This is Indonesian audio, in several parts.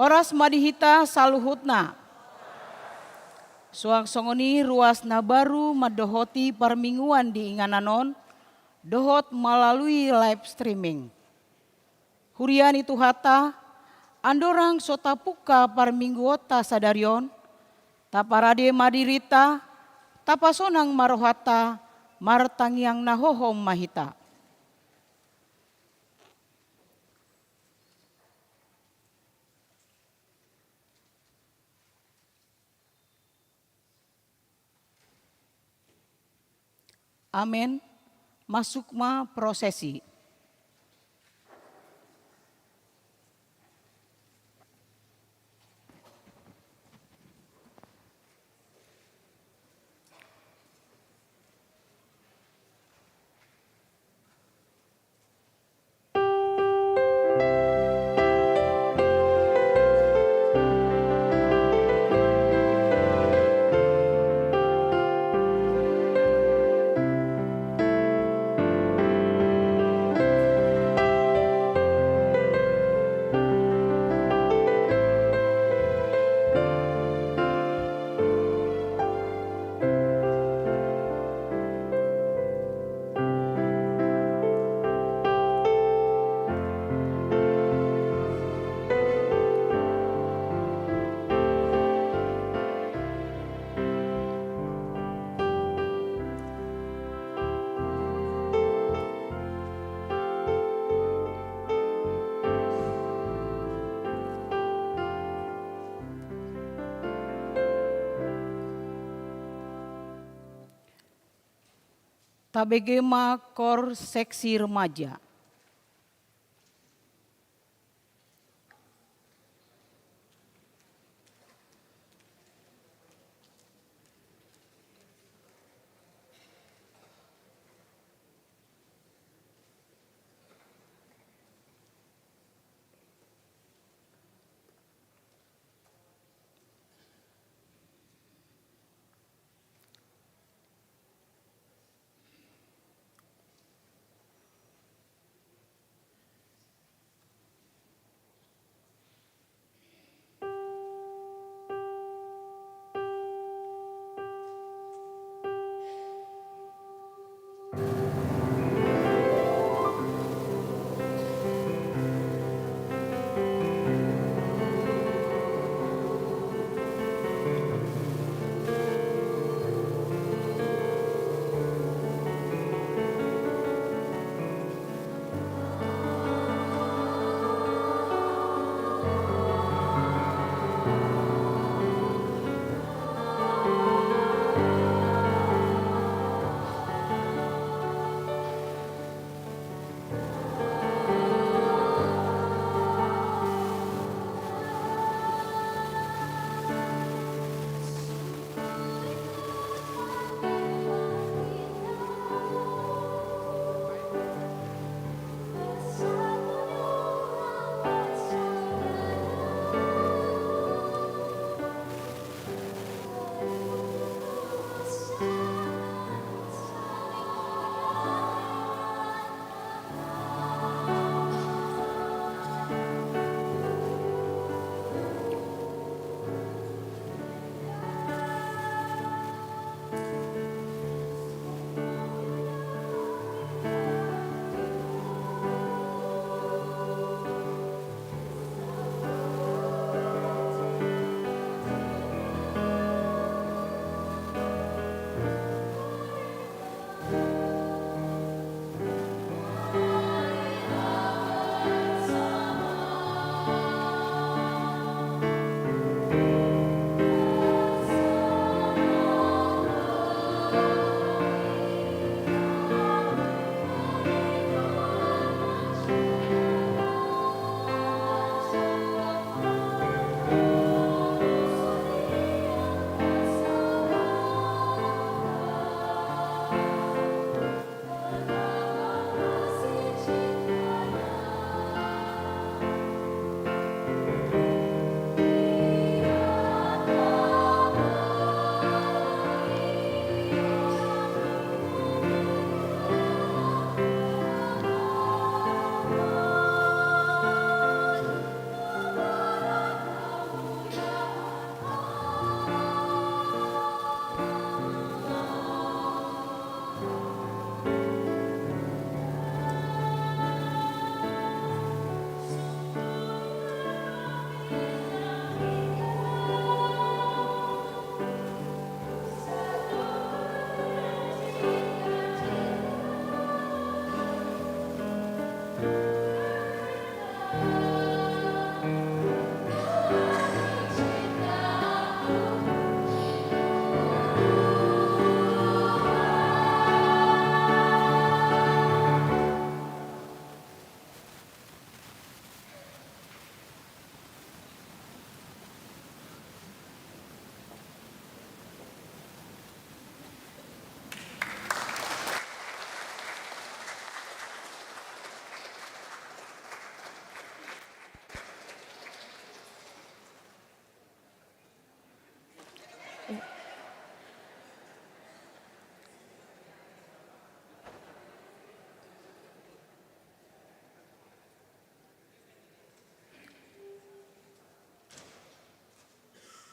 Horas madihita saluhutna. Suang songoni ruas nabaru madohoti permingguan di ingananon, dohot melalui live streaming. Hurian itu hata, andorang sotapuka parmingguota sadarion, taparade madirita, tapasonang marohata, martangiang nahohom mahita. Amin. Masukma prosesi. Tabegema Kor Seksi Remaja.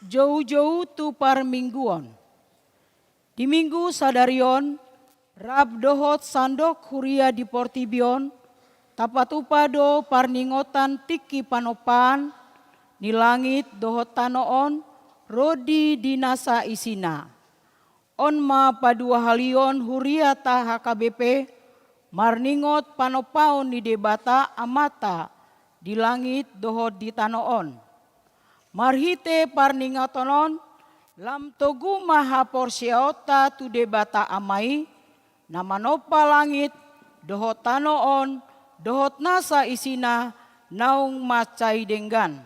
jauh-jauh tu parmingguan. Di minggu sadarion, rab dohot sandok huria di portibion, tapatupado parningotan tiki panopan, ni langit dohot tanoon, rodi dinasa isina. Onma padua halion huria ta HKBP, marningot panopaon ni debata amata, di langit dohot di tanoon. Marhite parningatonon, lam togu maha porsiaota tu debata amai, namanopa langit, dohot tanoon, dohot nasa isina, naung macai denggan.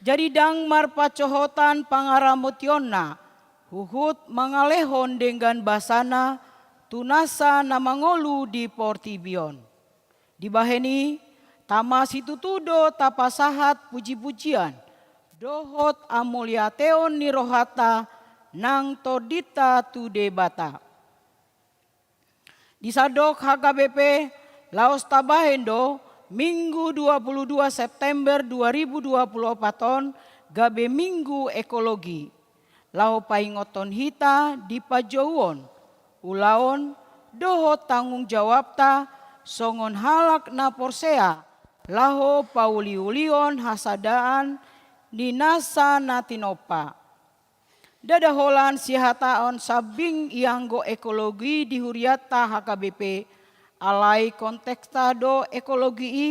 Jadi dang marpacohotan pangaramutyonna, huhut mangalehon denggan basana, tunasa namangolu di portibion. Dibaheni, tama situtudo tapasahat puji-pujian, dohot amuliateon ni rohata, nang todita tu debata. Disadok HKBP, laos tabahendo, Minggu 22 September 2024 gabe Minggu Ekologi. Lau paingoton hita di pajauon, ulaon doho tanggung jawab ta songon halak na porsea, laho pauliulion hasadaan di nasa natinopa. Dadaholan sihataon sabing ianggo ekologi di huriata HKBP, alai kontekstado ekologi i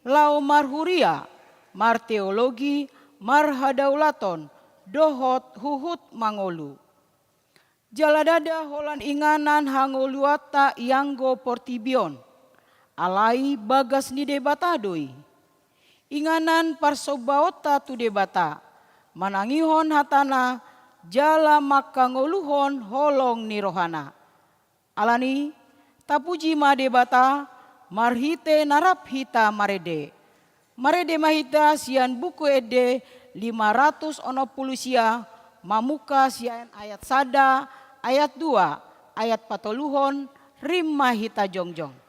lau marhuria, marteologi, marhadaulaton, dohot huhut mangolu. Jaladada holan inganan hangoluata ianggo portibion, alai bagas ni debata doi. Inganan parsobaota tu debata, manangihon hatana, jala makangoluhon holong ni rohana. Alani, tapuji ma debata, marhite narap hita marede. Marede mahita sian buku ede 500 sia, mamuka sian ayat sada, ayat 2, ayat patoluhon, rim mahita jongjong.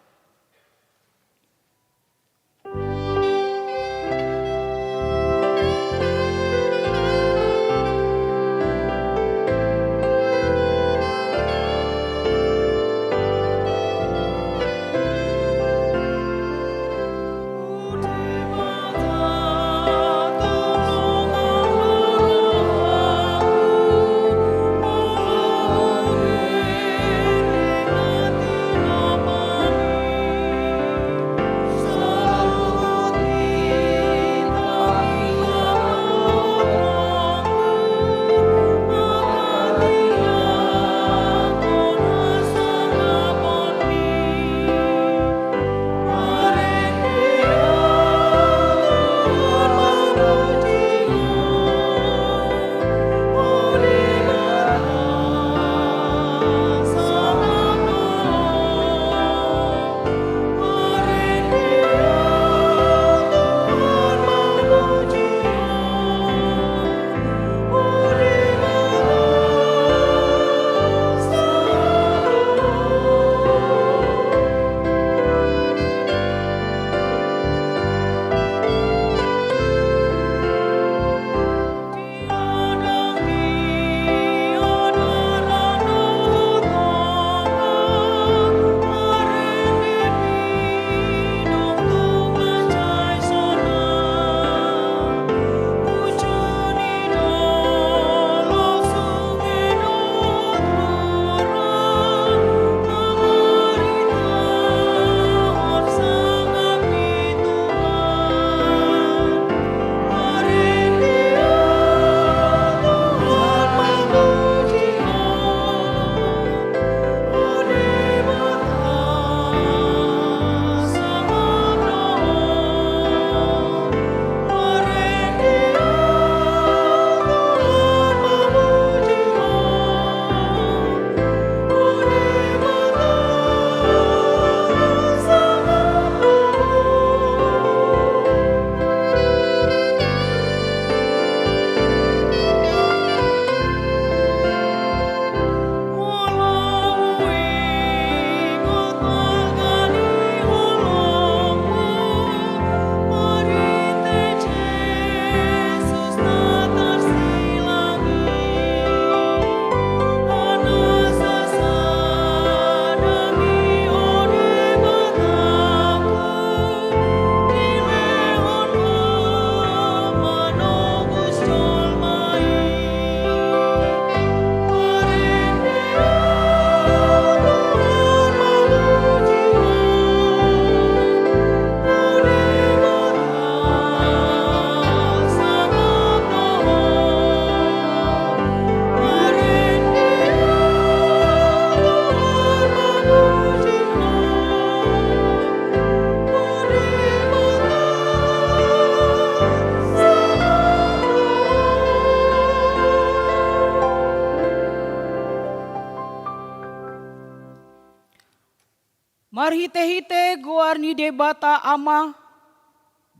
Marhite-hite goar ni debata ama,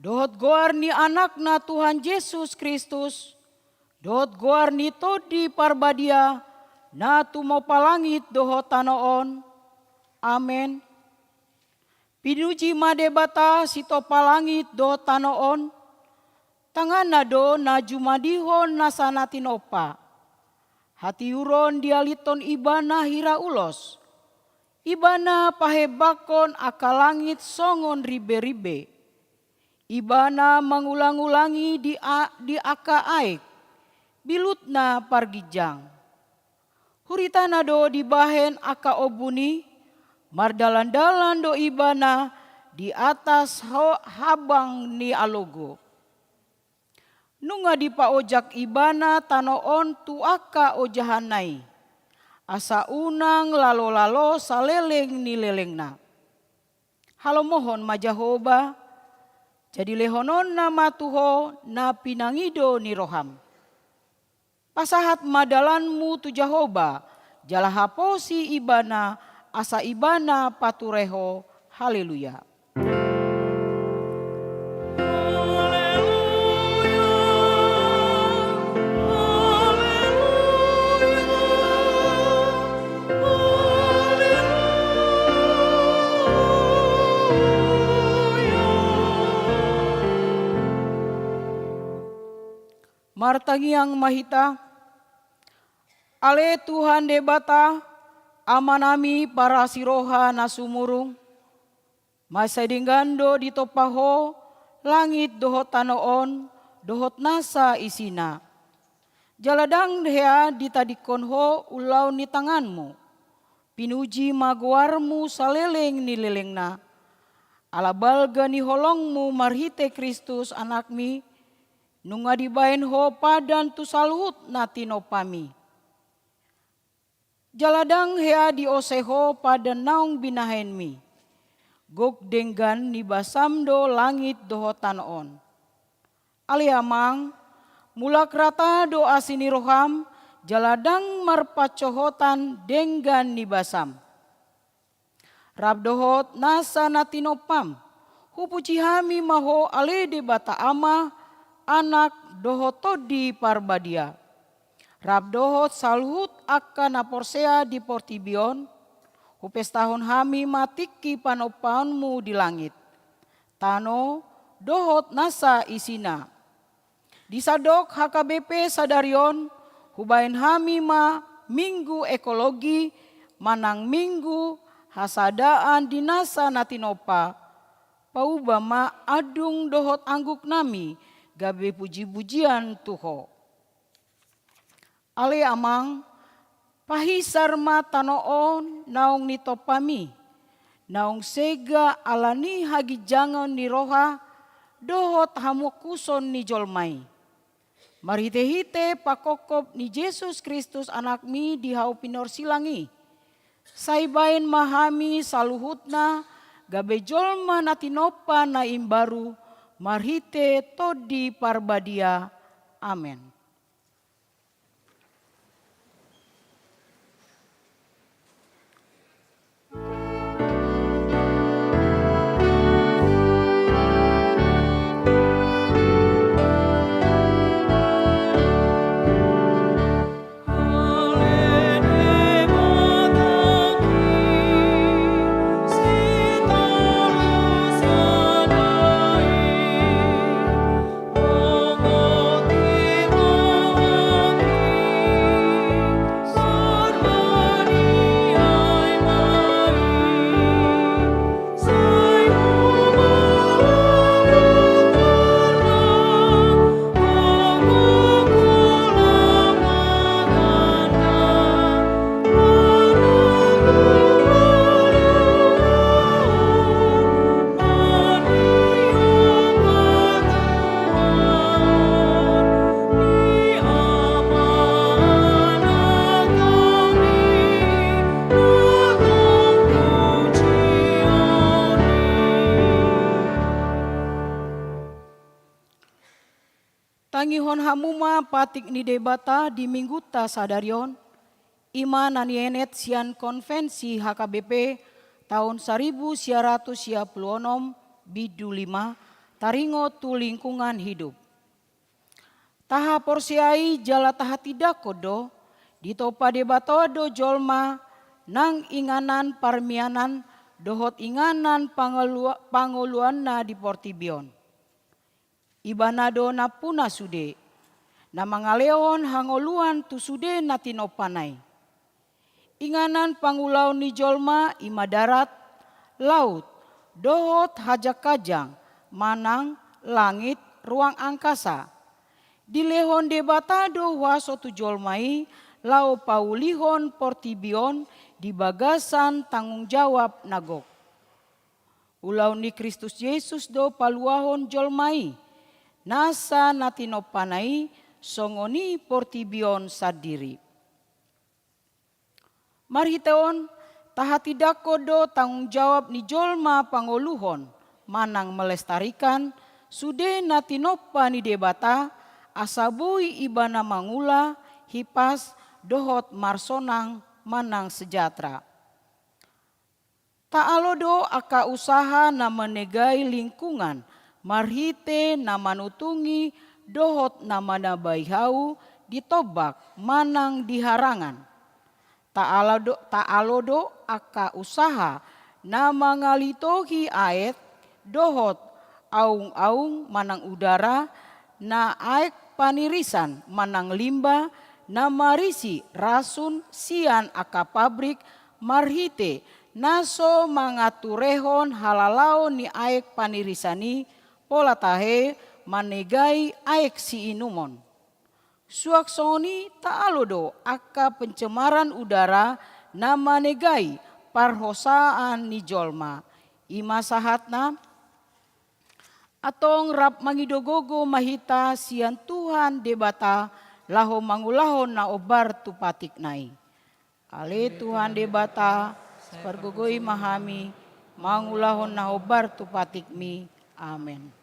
dohot goar ni anakna Tuhan Yesus Kristus, dohot goar ni todi parbadia, na tumo palangit dohot tanoon. Amen. Pinuji madebata sito palangit dohot tanoon, tangan nado na jumadihon nasana tinopa. Hati uron dialiton ibana hira ulos. Ibana pahebakon akalangit songon ribe-ribe. Ibana mengulang-ulangi di aka aik. Bilutna pargijang. Huritana do dibahen aka obuni. Mardalan-dalan do ibana di atas habang ni alogo. Nunga di paojak ibana tanoon tuaka ojahanai. Asa unang lalo-lalo saleleng ni lelengna. Halo mohon majahoba, jadi lehonon nama tuho na pinangido ni roham. Pasahat madalanmu tu Jahoba, jalahaposi ibana, asa ibana patureho, haleluya. Martangiang mahita, ale Tuhan debata, amanami para siroha nasumurung, masadinggando ditopaho, langit dohot tanoon, dohot nasa isina. Jaladang dea ditadikonho ulau ni tanganmu, pinuji maguarmu saleleng ni lelengna, alabalga ni holongmu marhite Kristus anakmi, nunga dibain ho padan tu salut natino pami. Jaladang hea di oseho padan naung binahenmi. Gok denggan ni basamdo langit dohotan on. Aliamang mulak rata do asini roham jaladang marpacohotan denggan ni basam. Rabdohot nasa natino pam. Hupuci hami maho ale debata ama anak dohot di parbadia. Rabdohot salhut akan aporsea di portibion. Hupes tahun hami matiki panopanmu di langit. Tano dohot nasa isina. Disadok HKBP sadarion. Hubain hami ma minggu ekologi. Manang minggu hasadaan dinasa natinopa. Paubama adung dohot angguk nami. Gabe puji-pujian tuho. Ale amang pahisar ma tanoon naung nitopami. Naung sega alani hagijangan ni roha dohot hamukuson ni jolmai. Marhite-hite pakokop ni Yesus Kristus anakmi di hau pinor silangi. Saibain mahami saluhutna gabe jolma natinopa na imbaru. Marhite todi parbadia. Amen. Tangihon hamuma patik ni debata di mingguta sadarion, ima nanienet sian konvensi HKBP tahun 1926 bidu 5 taringo tu lingkungan hidup. Taha porsiai jala taha tidak kodo ditopa debatodo jolma nang inganan parmianan dohot inganan pangoluanna di Portibion. Ibanado na puna sude na mangaleon hangoluan tu sude na tinopanay. Inganan pangulaw ni jolma ima darat, laut, dohot hajak kajang, manang, langit, ruang angkasa. Dilehon debatado waso tu jolmai, lau paulihon Portibion di bagasan tanggung jawab nagok. Ulau ni Kristus Yesus do paluahon jolmai, nasa natinopanai songoni Portibion sadiri. Marhiteon taha tidak kodo tanggung jawab ni jolma pangoluhon manang melestarikan sude natinopa ni debata asabui ibana mangula hipas dohot marsonang manang sejahtera. Taalodo aka usaha na menegai lingkungan marhite na manutungi dohot na manabaihau ditobak manang diharangan. Taalodo aka usaha na mangalitohi aet dohot aung-aung manang udara na aek panirisan manang limba na marisi rasun sian aka pabrik marhite naso mangaturehon halalao ni aek panirisani pola tahe manegai aek si inumon. Suaksoni taalodo aka pencemaran udara na manegai parhosaan ni jolma. Ima sahatna atong rap mangidogogo mahita sian Tuhan debata laho mangulahon na obar tu patik nai. Ale Tuhan debata pargogoi mahami mangulahon na obar tu patik mi. Amen.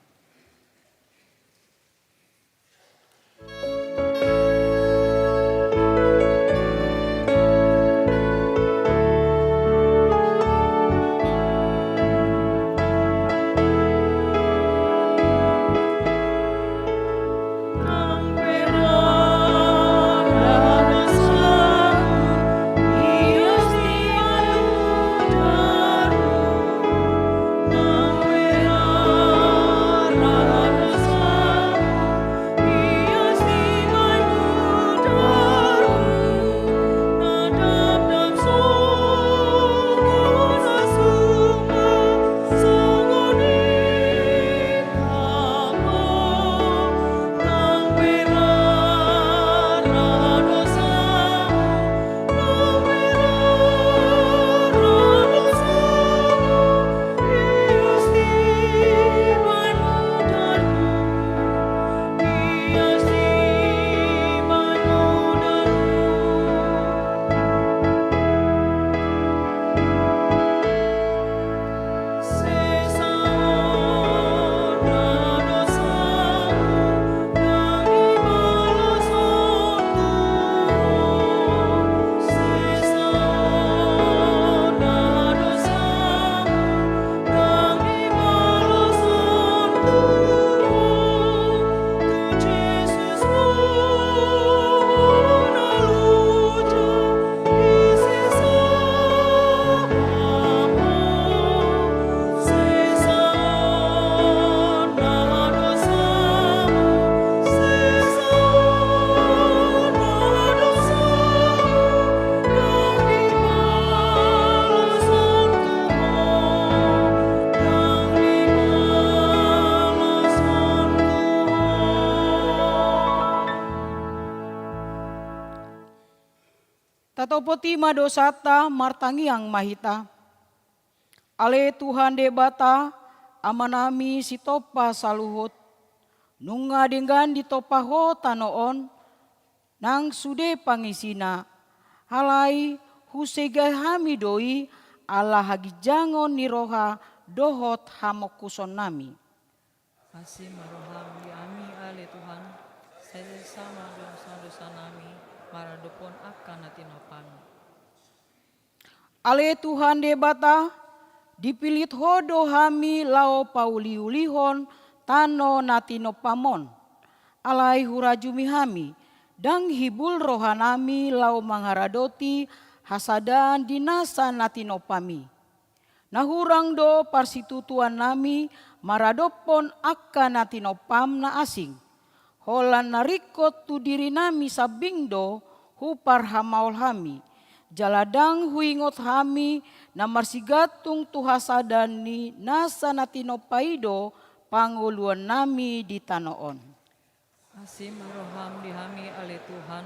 Tatopoti madosata martangiang mahita. Ale Tuhan debata amanami sitopa saluhut. Nunga dengan ditopaho tanoon nang sude pangisina. Halai husega hamidoi ala hagijangon niroha dohot hamokuson nami. Kasih marohami ami ale Tuhan. Saya sama dosa-dosa nami. Maradopon akan natinopan. Ale Tuhan debata dipilit hodo hami lao pauliulihon tano natino pamon. Alai hurajumi hami, dang hibul rohanami lau mangharadoti hasadan dinasa natino pami. Nahurang do parsitutuan nami maradopon akka natino pam na asing. Holan narikot tu diri nami sabingdo hupar hamaul hami. Jaladang huingot hami na marsigatung tu hasadan ni nasa natino paido panguluan nami di tanoon. Asim roham dihami oleh Tuhan,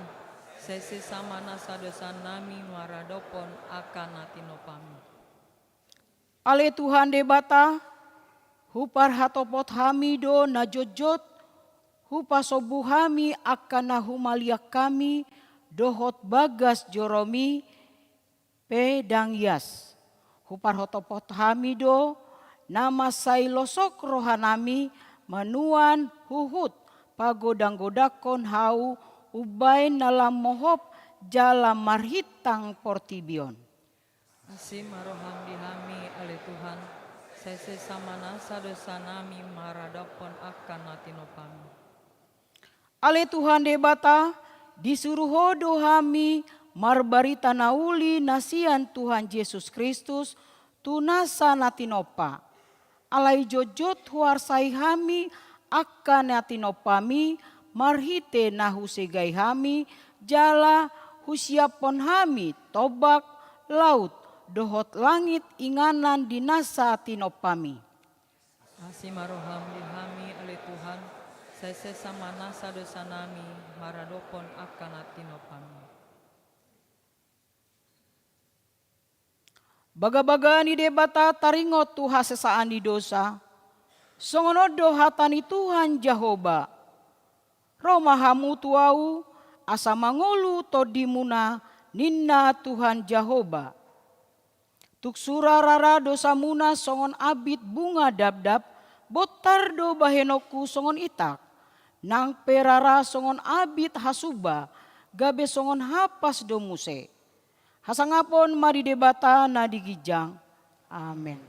sesi sama nasa dosa nami maradopon akan natino pami. Ale Tuhan debata, hupar hatopot hami do najojot, hupasobu hami akan nahumaliak kami, dohot bagas joromi, pedang yas. Hupar hatopot hami do, nama sailosok rohanami, manuan huhut, pagodang-godakon hau ubay nalam mohop jala marhitang portibion. Asim roham dihami oleh Tuhan, sesi sama nasa dosa nami maradopon akan natino pami. Ale Tuhan debata, disuruh hodo hami marbarita nauli nasian Tuhan Yesus Kristus tunasa natinopa. Alai jojot huarsai hami akan natino pami marhite nahusegai hami jala husiapon hami tobak laut dohot langit inganan dinasa tino pami. Asim roham dihami oleh Tuhan, sesi sama nasa dosa nami maradopon akan natino pami. Baga-baga ni debata taringot tu hasesaan di dosa. Songonodo hatani Tuhan Jehoba. Romahamu tuau asa mangolu todimuna ninna Tuhan Jehoba. Tuk surarara dosa muna songon abit bunga dabdab botar do bahenoku songon itak. Nang perara songon abit hasuba gabe songon hapas do muse. Hasangapon mari debata na digijang. Amen.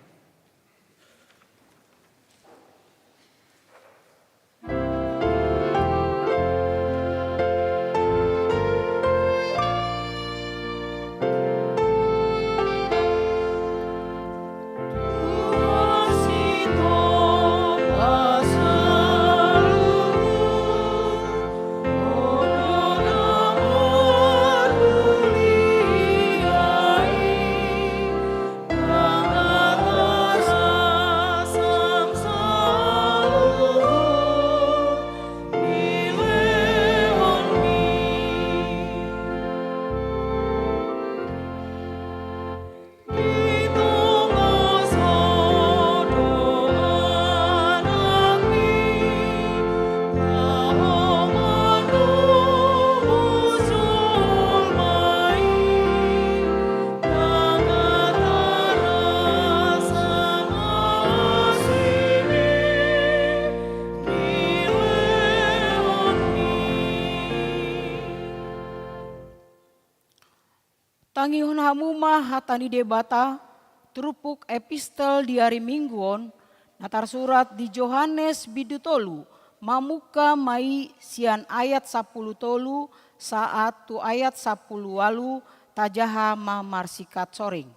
Tangihon hamuma hatani debata, trupuk epistel di hari mingguon, natar surat di Johannes bidutolu, mamuka mai sian ayat 10 tolu saat tu ayat 10 walu tajaha mamarsikat soring.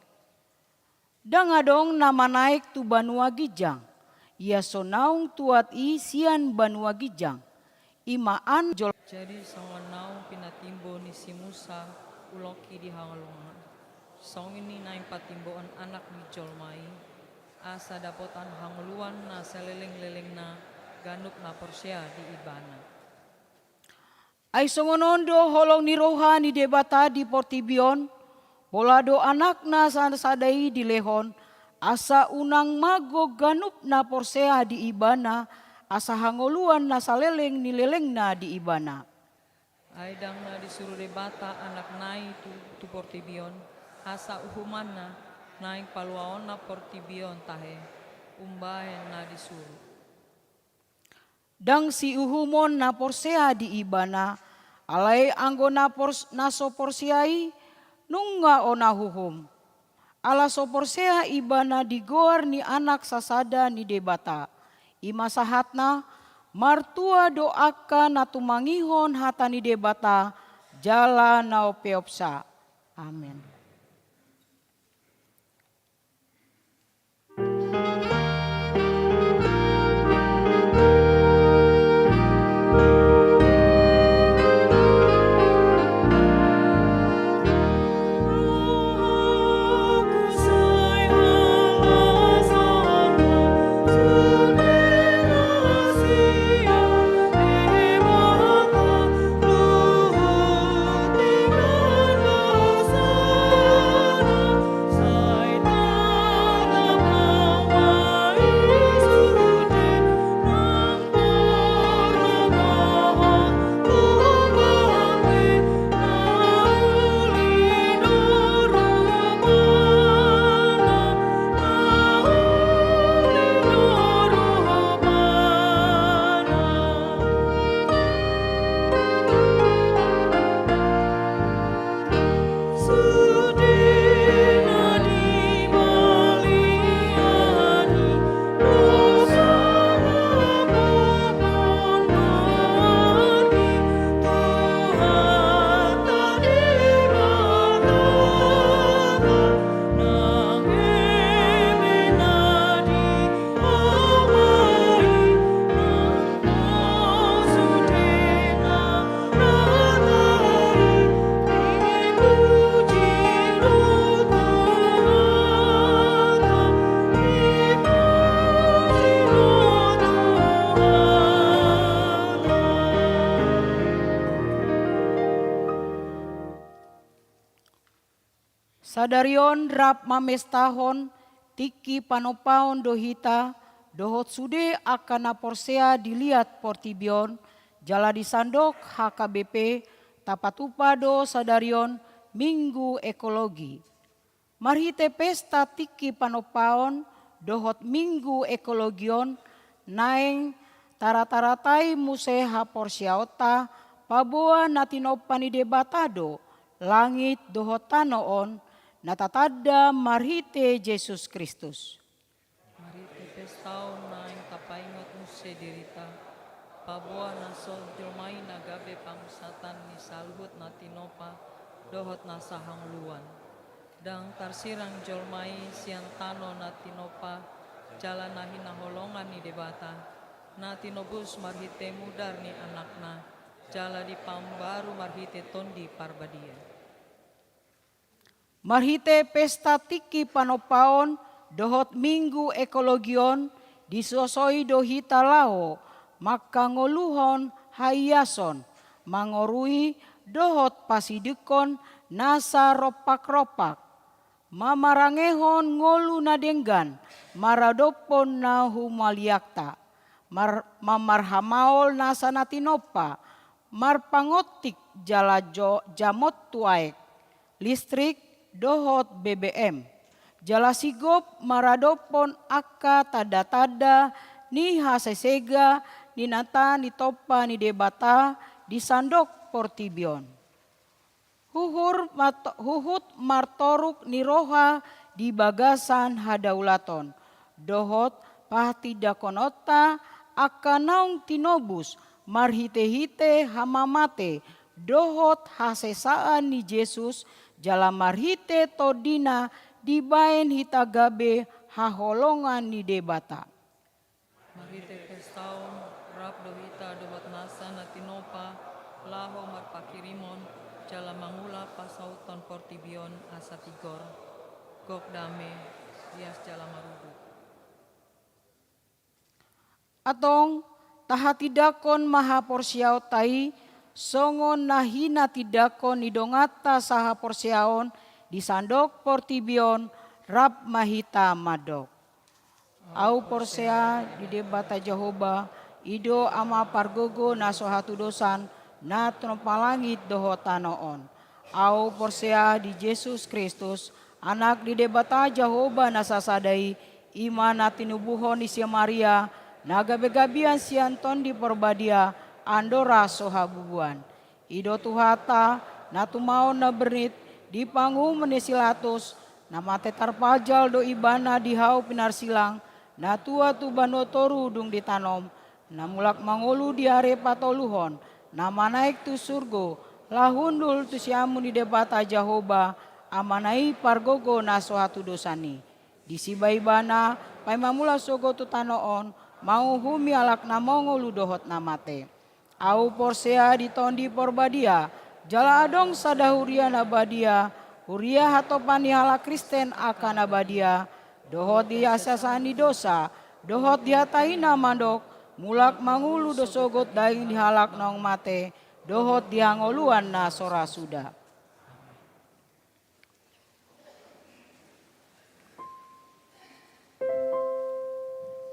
Dangadong nama naik tu banua gijang, ia sonaung tuat i sian banua gijang, imaan jol. Jadi songon naung pinatimbo ni si Musa uloki di hangalungan. Song ini naing patimboan anak ni Jolmai. Asa dapotan hanguluan na seleleng-leleng na ganuk na porsya di ibana. Ay songonondo holong ni roha ni debata di portibion. Polado anak na sadai di lehon. Asa unang mago ganup na porsya di ibana. Asa hanguluan na saleleng ni leleng na di ibana. Aidang na disuruh debata anak nai tu portibion, asa uhuman na naing paluaon na portibion tahe, umbahen na disuruh. Dang si uhumon na porsea di ibana, alay anggo na naso porsiai, nungga o nahuhum. Ala soporsea ibana digoar ni anak sasada ni debata. Ima sahatna martua doaka natumangihon hata ni debata jala naopeopsa. Amin. Sadarion rap mamestahon tiki panopaon dohita dohot sude akan naporsea dilihat portibion jala disandok HKBP tapatupado sadarion minggu ekologi. Marhite pesta tiki panopaon dohot minggu ekologion naeng tarataratai muse haporsiaota paboa natinopani debatado langit dohot tanoon natatada marhite Yesus Kristus. Marhite pestaon na ing tapaingot muse dirita. Paboa na sol jomay nagabe pamusatan ni salhut na tinopa dohot na sahangluan. Dang tarsirang jolmay siantano na tinopa jala na hinaholongan ni debata. Na tinobus marhite mudar ni anakna jala di pambaru marhite tondi parbadia. Marhite pesta tiki panopaon dohot minggu ekologion disosoi dohita lao maka ngoluhon hayason mangorui dohot pasidekon nasa ropak-ropak mamarangehon ngolu nadenggan maradopon na humaliakta mamarhamaol nasa natinopa marpangotik jalajo jamot tuaek listrik dohot BBM. Jala sigop maradopon aka tada-tada ni hasesega ni nata ni topa ni debata di sandok portibion. Huhut martoruk ni roha di bagasan hadaulaton. Dohot pahti dakonota aka naung tinobus marhite-hite hamamate dohot hasesaan ni Yesus jala marhite todina dibaen hitagabe haholongan ni debata. Marhite pestaon rap dohita dohot nasa na tinopa laho marpakirimon jala mangula pasauton portibion asa tigor gok dame lias jala marudu. Atong tahatidakon maha porsiao tai songon nahina tidakon nidongata saha porsiaon disandok portibion rap mahita madok. Au porsea di debata Jehoba ido ama pargogo naso hatu dosan na tropalangit dohotanoon. Au porsea di Yesus Kristus anak di debata Jehoba nasasadai ima natinubuhon isia Maria nagabegabian sianton di porbadia andora sohabubuan. Ido tuhata natumaon na bernit di panggung menesilatus nama tetar pajal do ibana dihau pinar silang, na tua tu bano toru dung ditanom, na mulak mangolu di are patoluhon, nama naik tu surgo, lahundul tu siamu di debata Jahoba, amanai pargogo na suatu dosani. Disibai bana, pai mamula sogo tu tanoon, mau humi alak na mongolu dohot namate. Au porsea ditondi porbadia, jala adong sadahuria nabadia, huria hatopani hala Kristen akan nabadia, dohot dia sasani dosa, dohot dia taina mandok, mulak mangulu dosogot daing dihalak nong mate, dohot dia ngoluan na sora suda.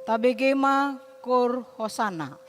Tabegema kor hosana.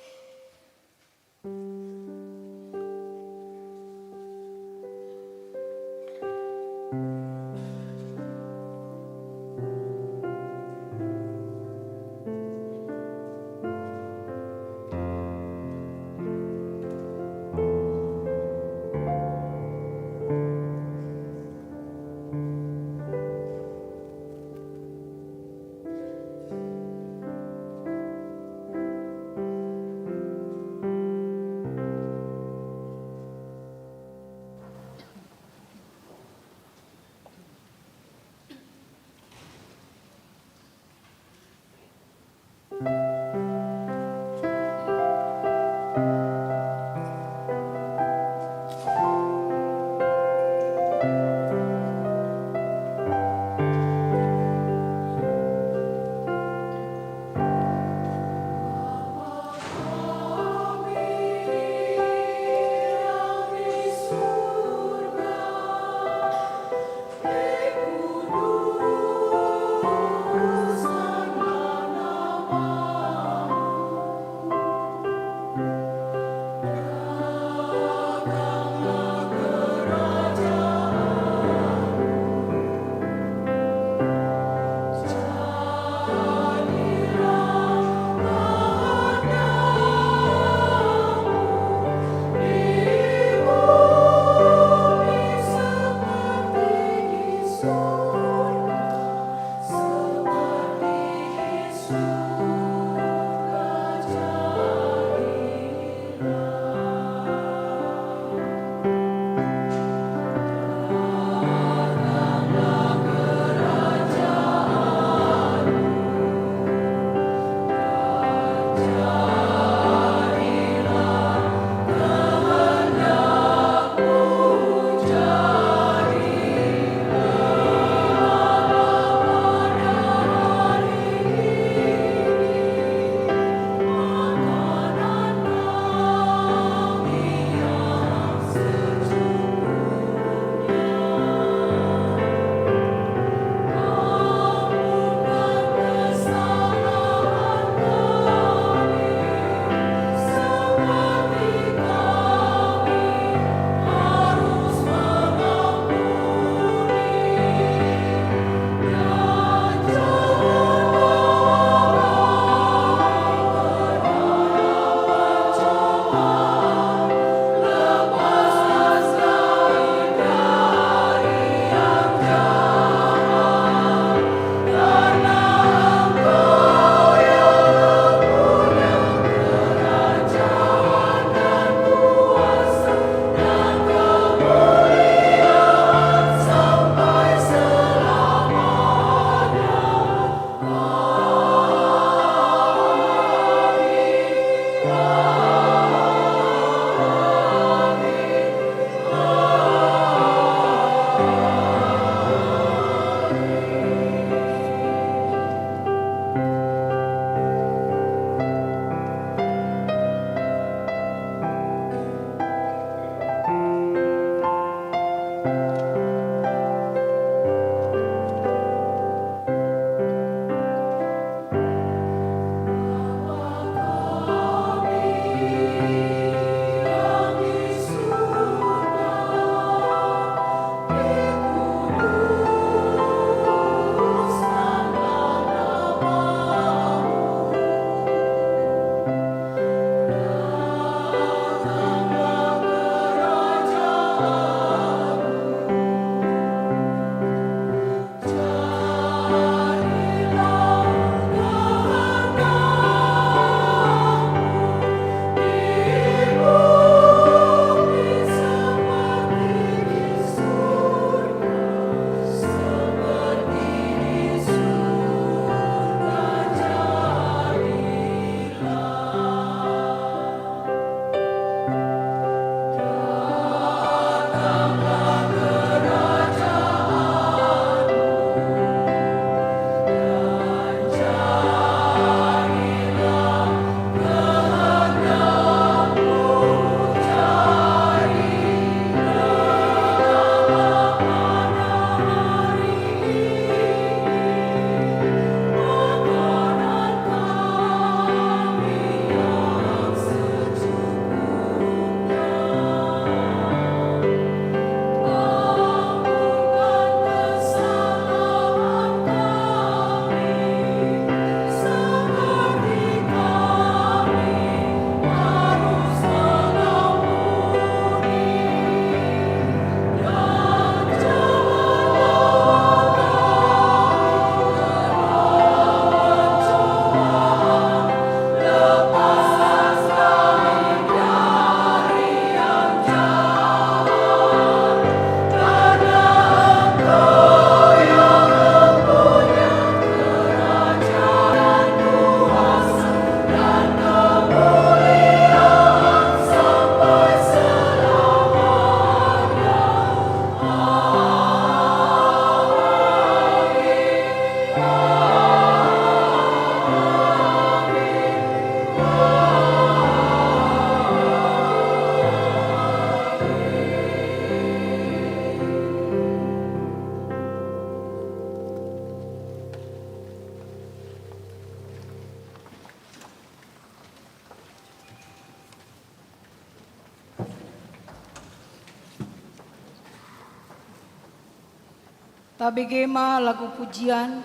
Tabegema lagu pujian,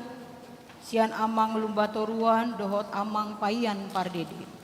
sian amang lumbatoruan dohot amang payan pardede.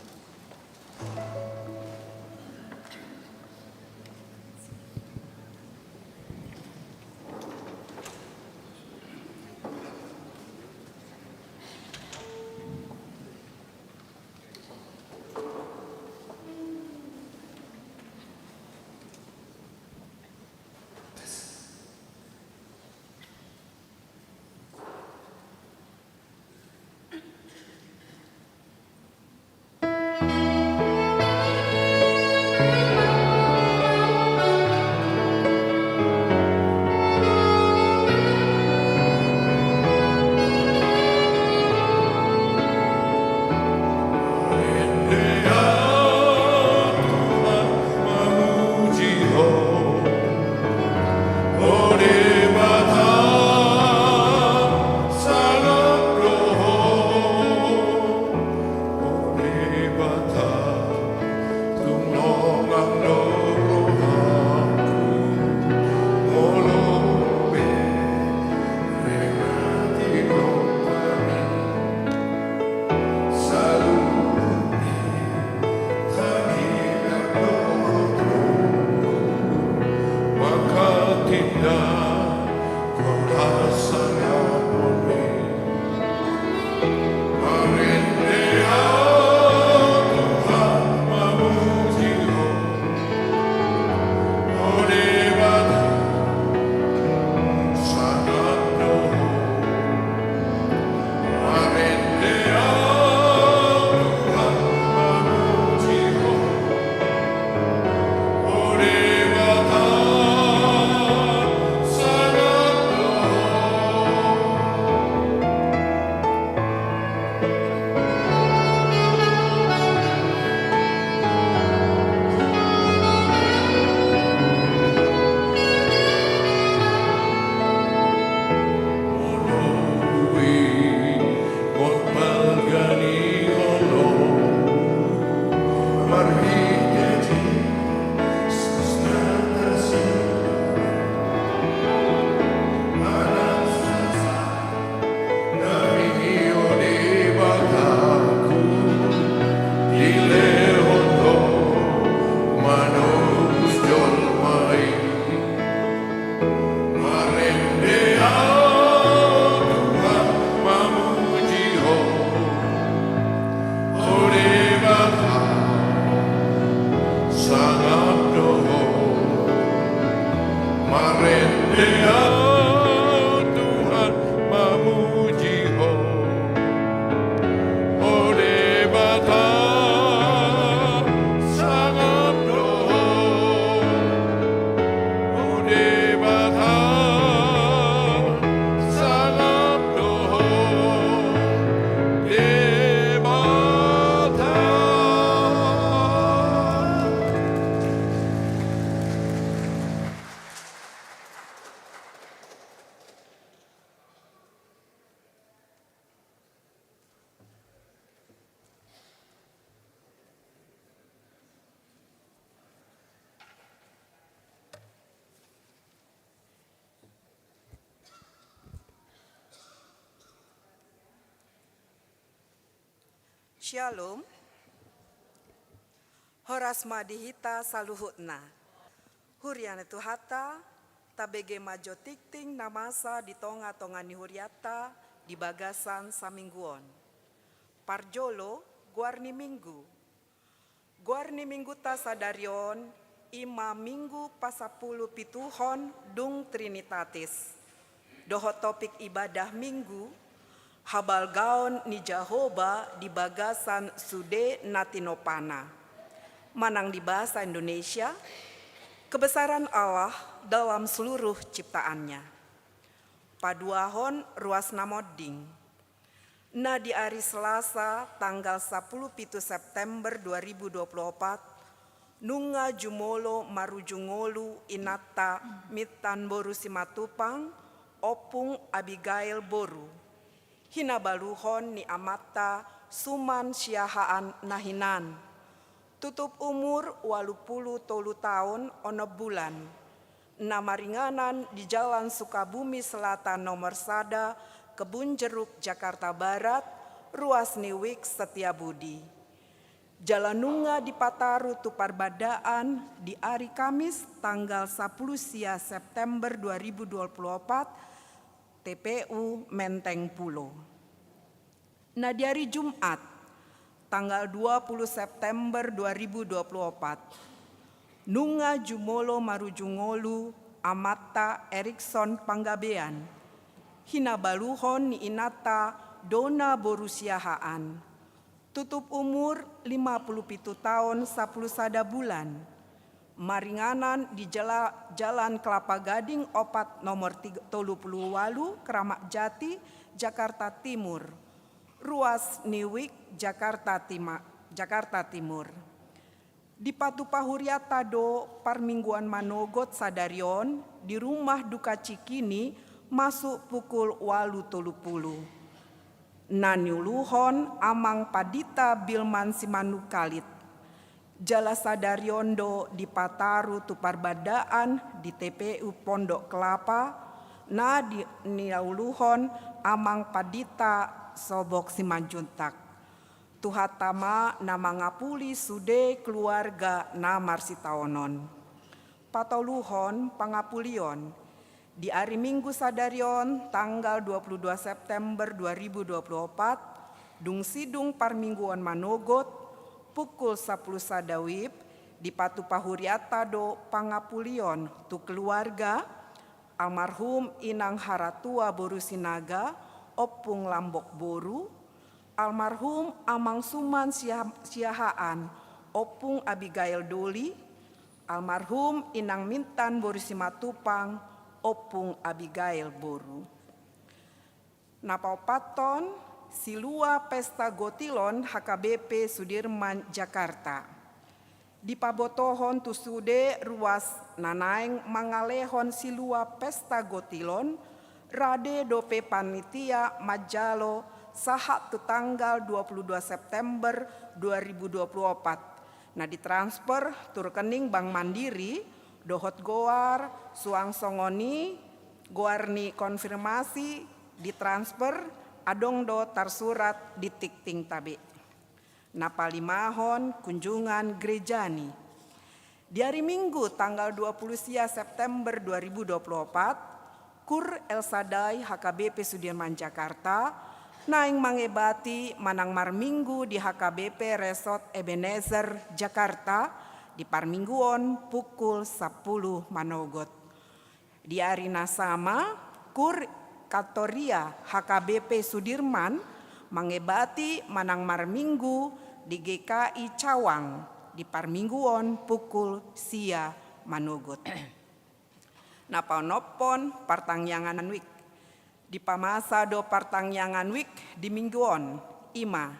Shalom. Horas madihita saluhutna. Huriana tuhata, tabege majo tikting namasa di tonga-tonga ni huriata di bagasan samingguon. Parjolo guarni minggu. Guarni minggu ta sadarion, ima minggu pasapulu pituhon dung Trinitatis. Doho topik ibadah minggu, habal gaon ni Jahoba di bagasan Sude Natinopana. Manang di bahasa Indonesia, kebesaran Allah dalam seluruh ciptaannya. Paduahon ruas namoding. Na di hari Selasa tanggal 10 September 2024, nunga jumolo marujungolu inata mitan boru simatupang opung Abigail boru. Hinabaluhon ni amata suman syahaan nahinan. Tutup umur 80 tahun ono bulan. Nama ringanan di Jalan Sukabumi Selatan nomor 1, Kebun Jeruk, Jakarta Barat, ruas Niwik Setiabudi. Jalan Nunga di Pataru Tuparbadaan di hari Kamis tanggal 10 sia September 2024, TPU Menteng Pulo. Nah di hari Jumat tanggal 20 September 2024, Nunga Jumolo Marujungolu Amata Erikson Panggabean, Hinabaluhon ni Inata Dona Borusiahaan, tutup umur 57 tahun 10 bulan, maringanan di Jalan Kelapa Gading Opat nomor 38 Keramat Jati, Jakarta Timur, ruas Niwik, Jakarta Timur. Di Patu Pahuriata do Parmingguan Manogot Sadarion di rumah duka Cikini masuk pukul 8.30. Naniuluhon Amang Padita Bilman Simanukalit. Jala Sadariondo di Pataru Tuparbadaan di TPU Pondok Kelapa. Na di Niauluhon Amang Padita Sobok Simanjuntak. Tuhatama nama ngapuli sude keluarga namar sitaonon. Patoluhon pangapulion di hari Minggu Sadarion tanggal 22 September 2024 dung sidung Parmingguan Manogot pukul 10 sadawib di Patu Pahuriata do pangapulion tu keluarga almarhum Inang Haratua Borusinaga Opung Lambok Boru, almarhum Amang Suman Siahaan Opung Abigail Doli, almarhum Inang Mintan Borisimatupang Opung Abigail Boru. Napapaton Silua Pesta Gotilon HKBP Sudirman Jakarta. Di Pabotohon tusude ruas Nanaeng Mangalehon Silua Pesta Gotilon Rade Dope Panitia Majalo sahat tu tanggal 22 September 2024. Nah ditransfer tu rekening Bank Mandiri, dohot goar, suang songoni, goarni konfirmasi, ditransfer, adong do tarsurat di tikting tabe. Nah palimahon kunjungan gerejani. Di hari Minggu tanggal 20 September 2024, Kur El Sadai HKBP Sudirman Jakarta naing mangebati manang marminggu di HKBP Resort Ebenezer Jakarta di Parmingguon pukul 10 Manogot. Di hari nasama Kur Katoria HKBP Sudirman mangebati manang marminggu di GKI Cawang di Parmingguon pukul sia Manogot. Napaunopon partangyangan wik di pamasa do partangyangan wik di mingguon ima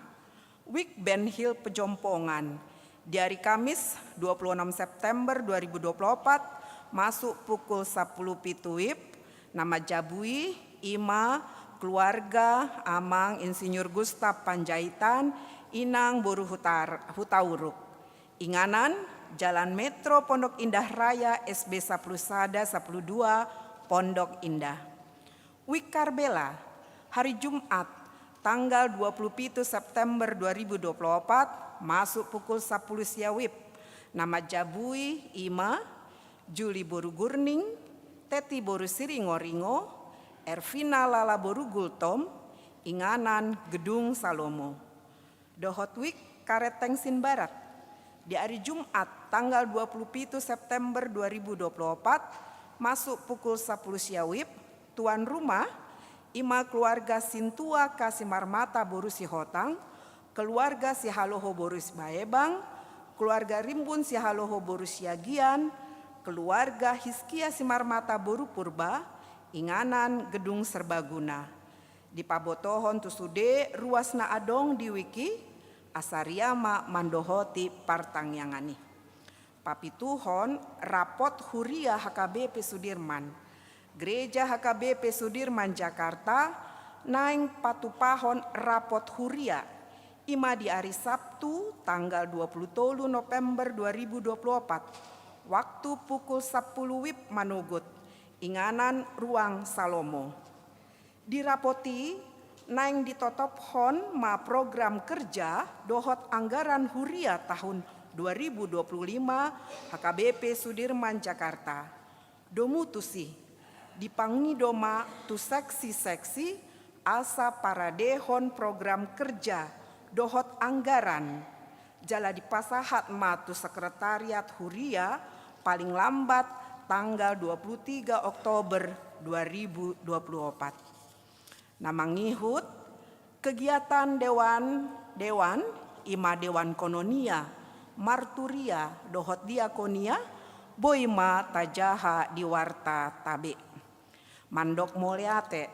wik Ben Hill Pejompongan di hari Kamis 26 September 2024 masuk pukul 10 pituip nama jabui ima keluarga Amang Insinyur Gustaf Panjaitan Inang Boru Hutauruk inganan Jalan Metro Pondok Indah Raya SB 11 12 Pondok Indah. Wik Karbela, hari Jumat, tanggal 27 September 2024, masuk pukul 10 siawib. Nama jabui Ima, Juli Boru Gurning, Teti Boru Siringo-ringo, Ervina Lala Boru Gultom, inganan Gedung Salomo. Dohot Wik Karetengsin Barat, di hari Jumat, tanggal 27 September 2024, masuk pukul 10 siawib, tuan rumah ima keluarga Sintua Kasimarmata Borusi Hotang, keluarga Sihaloho Borus Baebang, keluarga Rimbun Sihaloho Borus Yagian, keluarga Hiskia Simarmata Boru Purba, inganan Gedung Serbaguna. Di Pabotohon tusude ruasna adong di wiki asariama mandohoti partangyangani. Papituhon rapot huria HKBP Sudirman. Gereja HKBP Sudirman Jakarta naing patupahon rapot huria ima di hari Sabtu tanggal 20 November 2024 Waktu pukul 10 WIB manugut, inganan ruang Salomo. Dirapoti, naing ditotop hon ma program kerja dohot anggaran huria tahun 2025 HKBP Sudirman Jakarta. Domutusi, dipangi doma tu seksi-seksi asa para dehon program kerja dohot anggaran jala dipasahat matu sekretariat huria paling lambat tanggal 23 Oktober 2024. Namangihut kegiatan Dewan Ima Dewan Kononia Marturia dohot diakonia boima tajaha di warta tabe. Mandok Moleate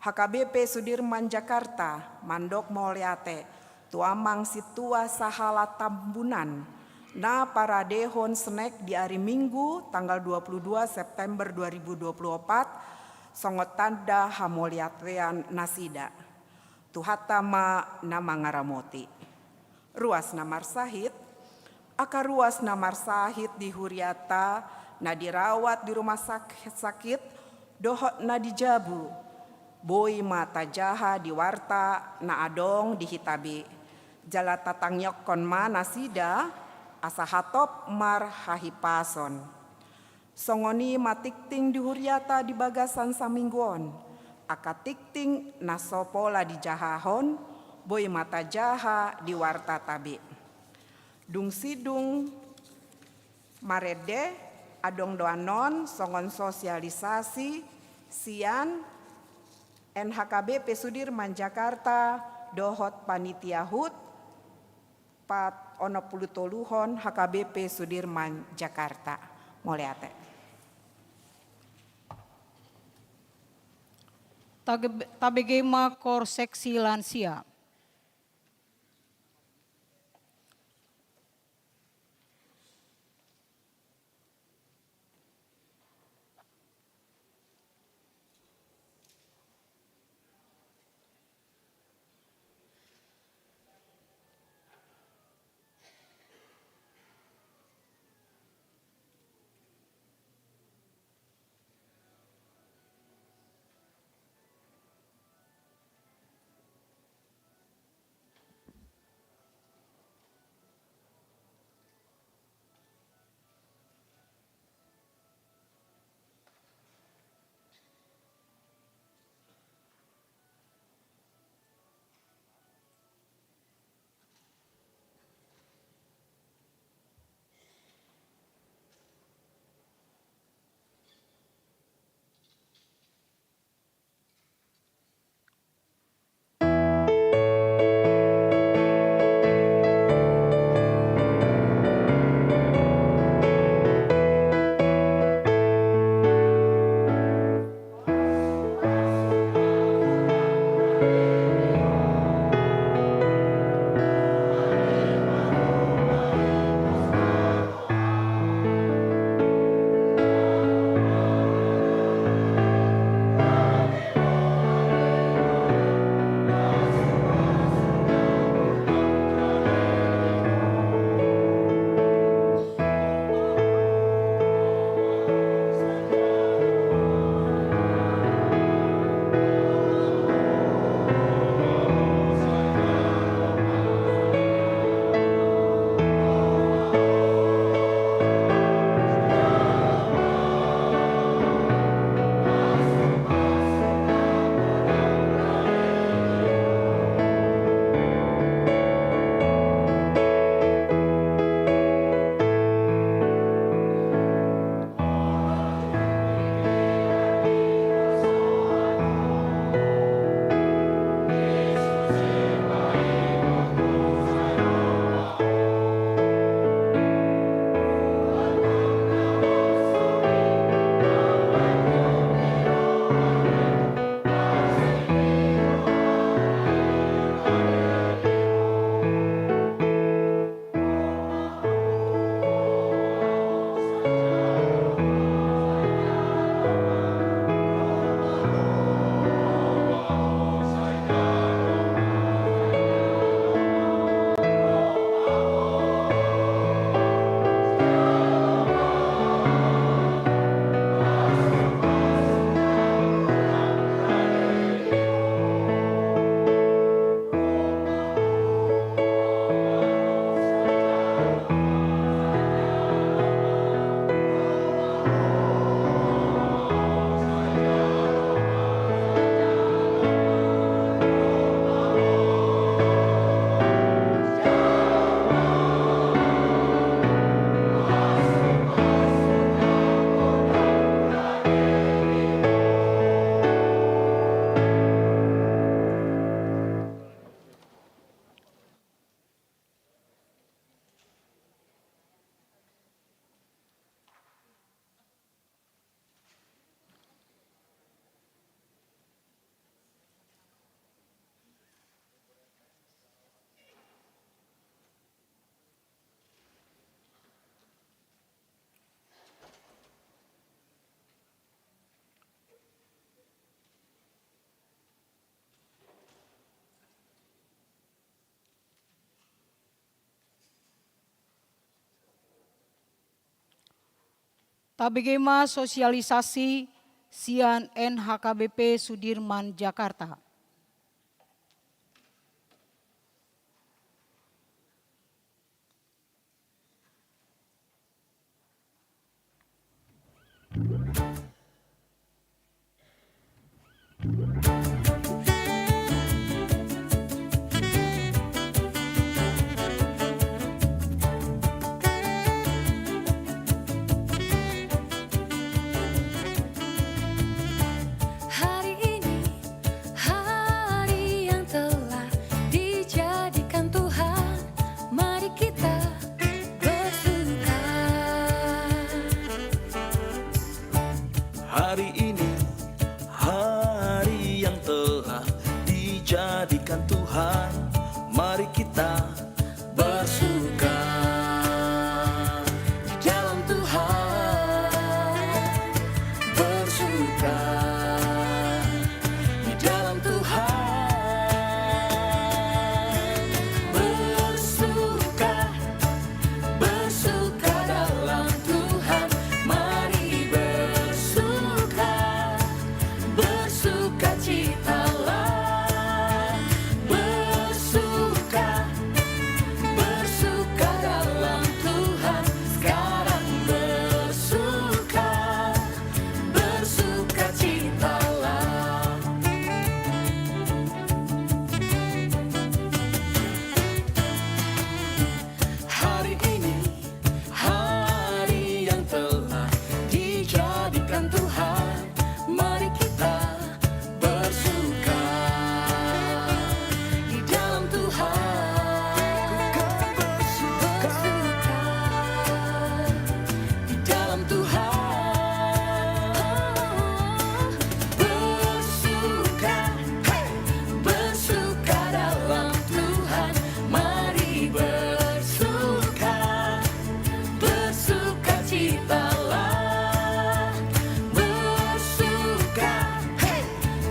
HKBP Sudirman Jakarta Mandok Moleate tuamang situa sahala tambunan na para dehon snack di hari Minggu tanggal 22 September 2024 songot tanda hamoliatwean nasida tuhatama nama ngaramoti. Ruas namar sahid aka ruas namar sahid di huriata na dirawat di rumah sakit dohot na dijabu boi mata jaha di warta na adong di hitabe jala tatangyok kon ma nasida asa hatop mar hahipason. Songoni matikting di huriata di bagasan samingguon, aka tikting nasopola di jahahon, boy mata jaha di warta tabe. Dung sidung marede adong doanon songon sosialisasi sian NHKBP Sudirman Jakarta dohot panitia hut pat ono puluh toluhon HKBP Sudirman Jakarta. Moleate. Tabegema kor seksi lansia. Tabegema sosialisasi Sian NHKBP Sudirman Jakarta. Hari ini, hari yang telah dijadikan Tuhan, mari kita bersuka. Hari ini, hari yang telah dijadikan Tuhan, mari kita bersuka di dalam Tuhan, bersuka di dalam Tuhan, bersuka, bersuka dalam Tuhan, mari bersuka, bersuka citalah, bersuka, bersuka dalam Tuhan, sekarang bersuka, bersuka citalah. Hari ini, hari yang telah dijadikan Tuhan, mari kita bersuka di dalam Tuhan, bersuka di dalam Tuhan, bersuka, bersuka dalam Tuhan, mari bersuka, bersuka citalah, bersuka,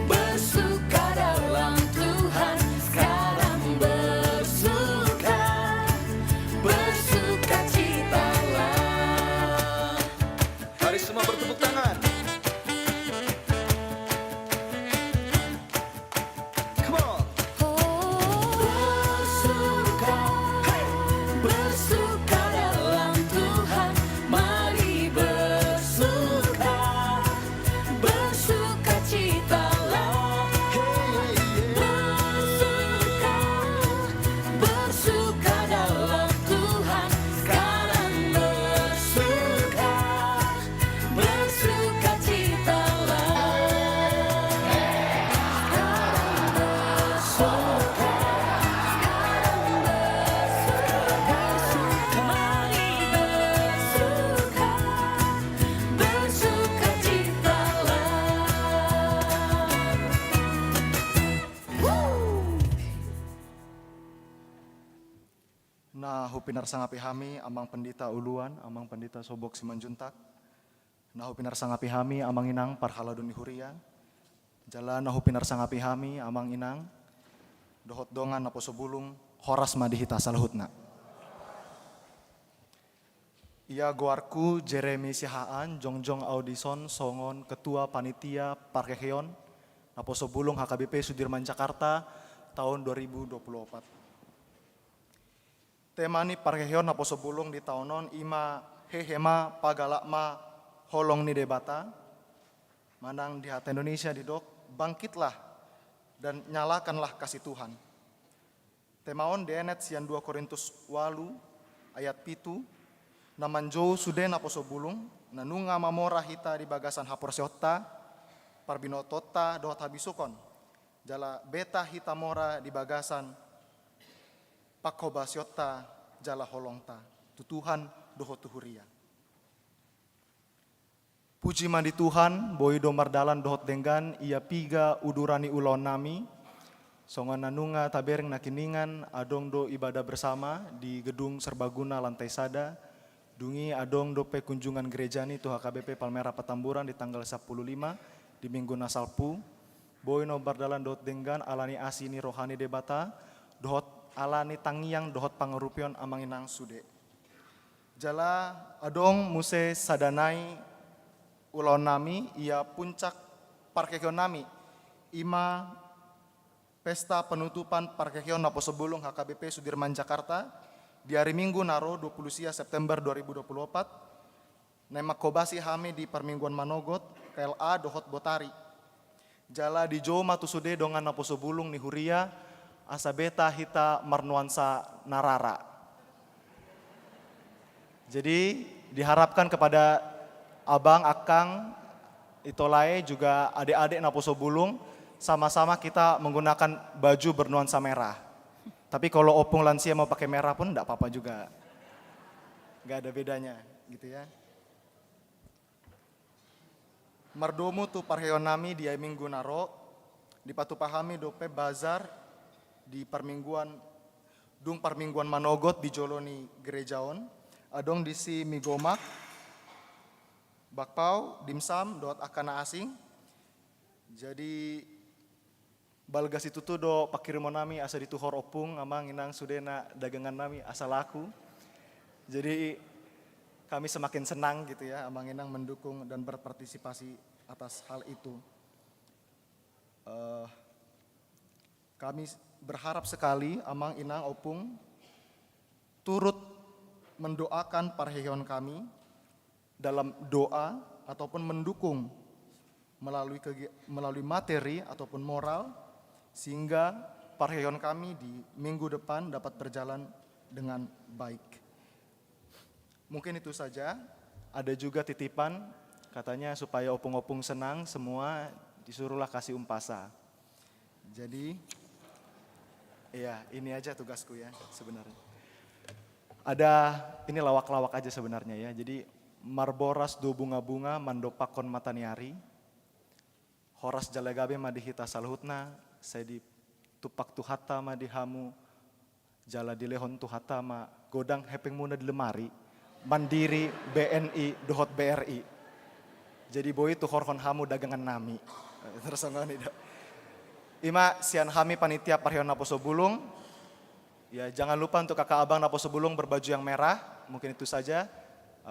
bersuka dalam Tuhan, sekarang bersuka, bersuka citalah. Mari semua bertepuk tangan. Come on. Bersuka, bersuka dalam Tuhan, mari bersuka, bersuka citalah, bersuka, bersuka dalam Tuhan, sekarang bersuka, bersuka citalah, sekarang bersuka, mari bersuka, bersuka citalah. Nah, hupinar sangapi hami amang pendita uluan, amang pendita sobok simanjuntak. Nah, hupinar sangapi hami amang inang parhaladuni huria. Jalan nah hupinar sangapi hami amang inang dohot dongan napo sobulung horas madihita salhutna. Ia goarku Jeremy Sihaan, Jongjong Audison, Songon, Ketua Panitia Parkeheon, napo sobulung HKBP Sudirman Jakarta tahun 2024. Tema ni parkeheon napo sebulung di tahunon ima hehema pagalakma holong ni debata. Manang di hati Indonesia di dok, bangkitlah dan nyalakanlah kasih Tuhan. Temaon dienet sian 2 Korintus 8 ayat 7. Namanjou sude napo sebulung, nanunga mamora hita di bagasan hapor seotta, parbinotota dohot habisukon. Jala beta hita mora di bagasan Pakobasiota jala holongta, tutuhan doho tuhuria. Puji mandi Tuhan, boi domar dalan dohot denggan, ia piga udurani ulon nami, songan nanunga tabereng nakiningan, adong do ibadah bersama di gedung serbaguna lantai sada, dungi adong do pe kunjungan gerejani tu HKBP Palmerah Petamburan di tanggal 15 di minggu nasalpu, boi nomar dalan dohot denggan, alani asini rohani debata, dohot alani tangiang dohot pangerupion amanginang sude. Jala adong muse sadanai ulon nami ia puncak parkekion nami ima pesta penutupan parkekion napo sebelum HKBP Sudirman Jakarta di hari Minggu naro 20 September 2024 nema kobasi hami di permingguan Manogot KLA Dohot Botari jala di Joma tusude dongan napo sebulung ni Huria asabeta hita marnuansa narara. Jadi diharapkan kepada abang, akang, itolae juga adik-adik napo sebulung sama-sama kita menggunakan baju bernuansa merah. Tapi kalau opung lansia mau pakai merah pun enggak apa-apa juga. Enggak ada bedanya gitu ya. Mardomu tu parheon nami di minggu naro dipatupahami dope bazar di permingguan Manogot di Joloni Gerejaon adong disi migomak bakpao dimsum dot akana asing jadi balgas itu tuh do pakirimo nami asa dituhor opung amang inang sudena dagangan nami asal laku jadi kami semakin senang gitu ya amang inang mendukung dan berpartisipasi atas hal itu. Kami berharap sekali amang inang opung turut mendoakan parheon kami dalam doa ataupun mendukung melalui materi ataupun moral sehingga parheon kami di minggu depan dapat berjalan dengan baik. Mungkin itu saja. Ada juga titipan katanya supaya opung-opung senang semua disuruhlah kasih umpasa. Jadi ya ini aja tugasku ya sebenarnya. Ada ini lawak-lawak aja sebenarnya ya. Jadi marboras do bunga-bunga mandopakon mataniari. Horas jalagabe madihita salhutna. Saya di tupak tuhata madihamu. Jala dilehon tuhata ma godang hepeng muna di lemari. Mandiri BNI dohot BRI. Jadi boi tu horhon hamu dagangan nami. Terus ngoni dah. Ima sian hami panitia parheon napo sebulung. Ya jangan lupa untuk kakak abang napo sebulung berbaju yang merah. Mungkin itu saja.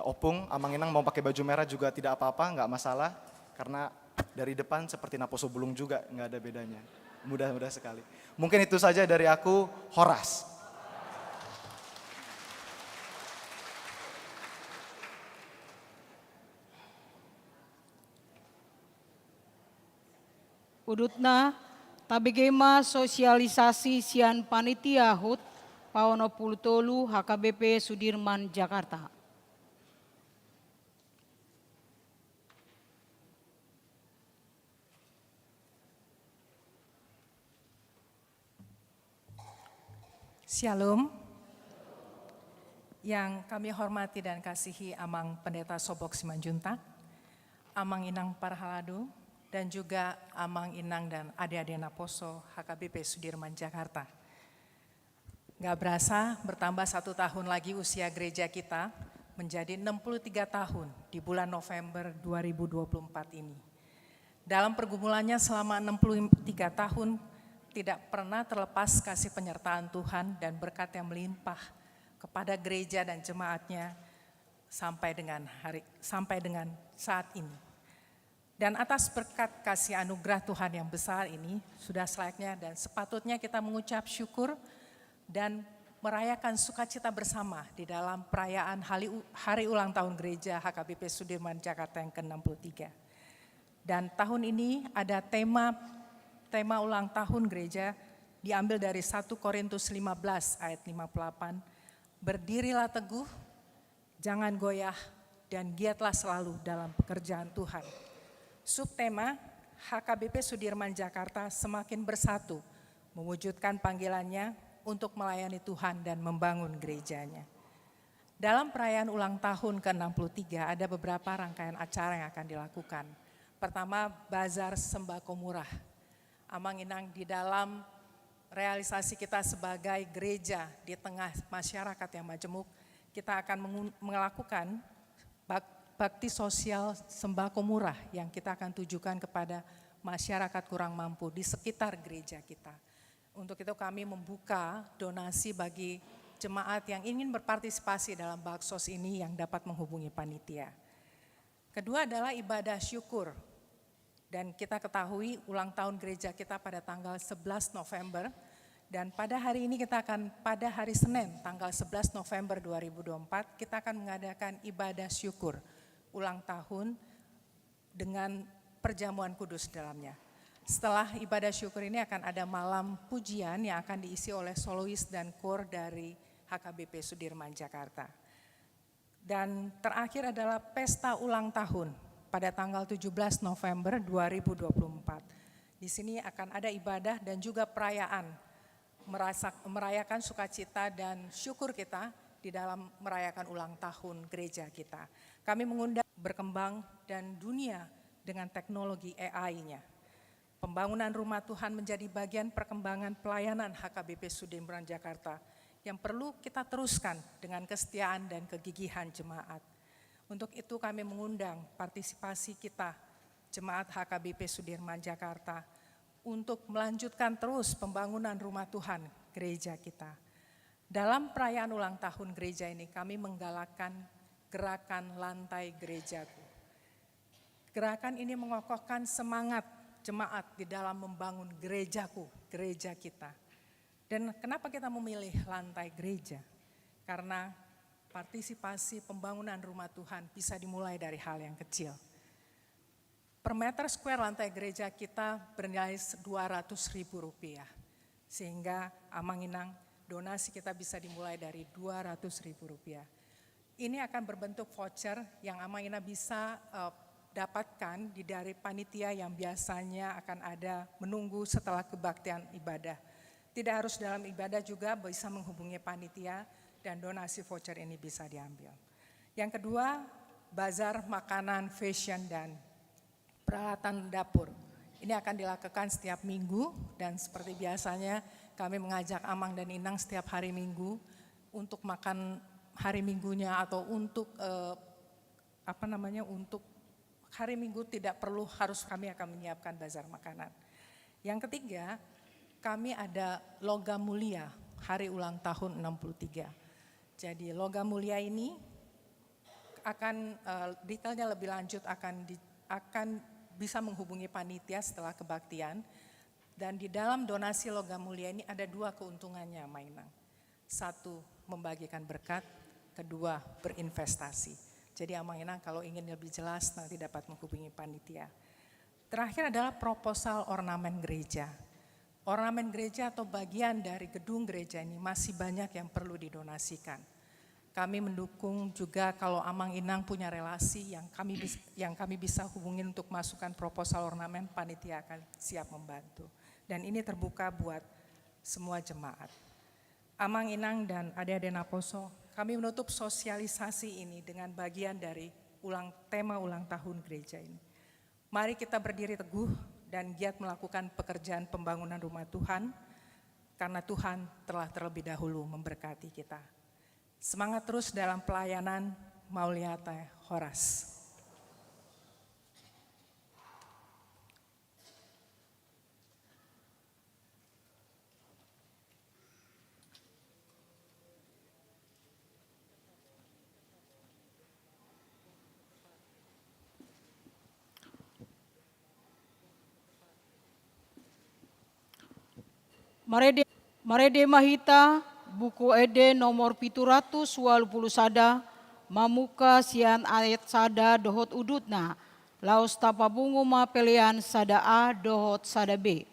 Opung, amang inang mau pakai baju merah juga tidak apa-apa, nggak masalah. Karena dari depan seperti napo sebulung juga, nggak ada bedanya. Mudah-mudah sekali. Mungkin itu saja dari aku, Horas. Udutna tabegema sosialisasi sian panitia HUT Paono Pulutolu HKBP Sudirman Jakarta. Shalom. Yang kami hormati dan kasihi Amang Pendeta Sobok Simanjuntak, Amang Inang Parhalado, dan juga Amang Inang dan adik-adik Naposo HKBP Sudirman Jakarta. Gak berasa bertambah 1 tahun lagi usia gereja kita menjadi 63 tahun di bulan November 2024 ini. Dalam pergumulannya selama 63 tahun tidak pernah terlepas kasih penyertaan Tuhan dan berkat yang melimpah kepada gereja dan jemaatnya sampai dengan saat ini. Dan atas berkat kasih anugerah Tuhan yang besar ini sudah selayaknya dan sepatutnya kita mengucap syukur dan merayakan sukacita bersama di dalam perayaan hari ulang tahun gereja HKBP Sudirman Jakarta yang ke-63. Dan tahun ini ada tema ulang tahun gereja diambil dari 1 Korintus 15 ayat 58. Berdirilah teguh, jangan goyah, dan giatlah selalu dalam pekerjaan Tuhan. Subtema HKBP Sudirman Jakarta semakin bersatu mewujudkan panggilannya untuk melayani Tuhan dan membangun gerejanya. Dalam perayaan ulang tahun ke-63 ada beberapa rangkaian acara yang akan dilakukan. Pertama, bazar sembako murah. Amang Inang di dalam realisasi kita sebagai gereja di tengah masyarakat yang majemuk, kita akan melakukan bakti sosial sembako murah yang kita akan tujukan kepada masyarakat kurang mampu di sekitar gereja kita. Untuk itu kami membuka donasi bagi jemaat yang ingin berpartisipasi dalam baksos ini yang dapat menghubungi panitia. Kedua adalah ibadah syukur. Dan kita ketahui ulang tahun gereja kita pada tanggal 11 November. Dan pada hari ini pada hari Senin tanggal 11 November 2024 kita akan mengadakan ibadah syukur ulang tahun dengan perjamuan kudus dalamnya. Setelah ibadah syukur ini akan ada malam pujian yang akan diisi oleh solois dan kor dari HKBP Sudirman Jakarta. Dan terakhir adalah pesta ulang tahun pada tanggal 17 November 2024. Di sini akan ada ibadah dan juga perayaan merayakan sukacita dan syukur kita di dalam merayakan ulang tahun gereja kita. Kami mengundang berkembang dan dunia dengan teknologi AI-nya. Pembangunan rumah Tuhan menjadi bagian perkembangan pelayanan HKBP Sudirman Jakarta yang perlu kita teruskan dengan kesetiaan dan kegigihan jemaat. Untuk itu kami mengundang partisipasi kita, jemaat HKBP Sudirman Jakarta, untuk melanjutkan terus pembangunan rumah Tuhan gereja kita. Dalam perayaan ulang tahun gereja ini kami menggalakkan gerakan lantai gerejaku. Gerakan ini mengokohkan semangat jemaat di dalam membangun gerejaku, gereja kita. Dan kenapa kita memilih lantai gereja? Karena partisipasi pembangunan rumah Tuhan bisa dimulai dari hal yang kecil. Per meter square lantai gereja kita bernilai Rp200.000. Sehingga Amang-Inang donasi kita bisa dimulai dari Rp200.000. Ini akan berbentuk voucher yang Amang-Inang bisa dapatkan dari panitia yang biasanya akan ada menunggu setelah kebaktian ibadah. Tidak harus dalam ibadah juga bisa menghubungi panitia dan donasi voucher ini bisa diambil. Yang kedua, bazar makanan, fashion dan peralatan dapur. Ini akan dilakukan setiap minggu dan seperti biasanya kami mengajak Amang dan Inang setiap hari Minggu untuk makan hari Minggunya atau untuk untuk hari Minggu tidak perlu harus kami akan menyiapkan bazar makanan. Yang ketiga, kami ada logam mulia hari ulang tahun 63. Jadi logam mulia ini akan detailnya lebih lanjut akan bisa menghubungi panitia setelah kebaktian. Dan di dalam donasi logam mulia ini ada dua keuntungannya, Mainang. Satu, membagikan berkat. Kedua, berinvestasi. Jadi Amang-Inang kalau ingin lebih jelas nanti dapat menghubungi panitia. Terakhir adalah proposal ornamen gereja. Ornamen gereja atau bagian dari gedung gereja ini masih banyak yang perlu didonasikan. Kami mendukung juga kalau Amang-Inang punya relasi yang kami bisa hubungin untuk masukkan proposal ornamen, panitia akan siap membantu. Dan ini terbuka buat semua jemaat. Amang-Inang dan adik-adik Naposo, kami menutup sosialisasi ini dengan bagian dari tema ulang tahun gereja ini. Mari kita berdiri teguh dan giat melakukan pekerjaan pembangunan rumah Tuhan, karena Tuhan telah terlebih dahulu memberkati kita. Semangat terus dalam pelayanan Mauliata Horas. Marede Mahita, buku ede nomor 780 sada, mamuka sian ayat sada dohot udutna, laos tapabungu ma pelian sada A dohot sada B.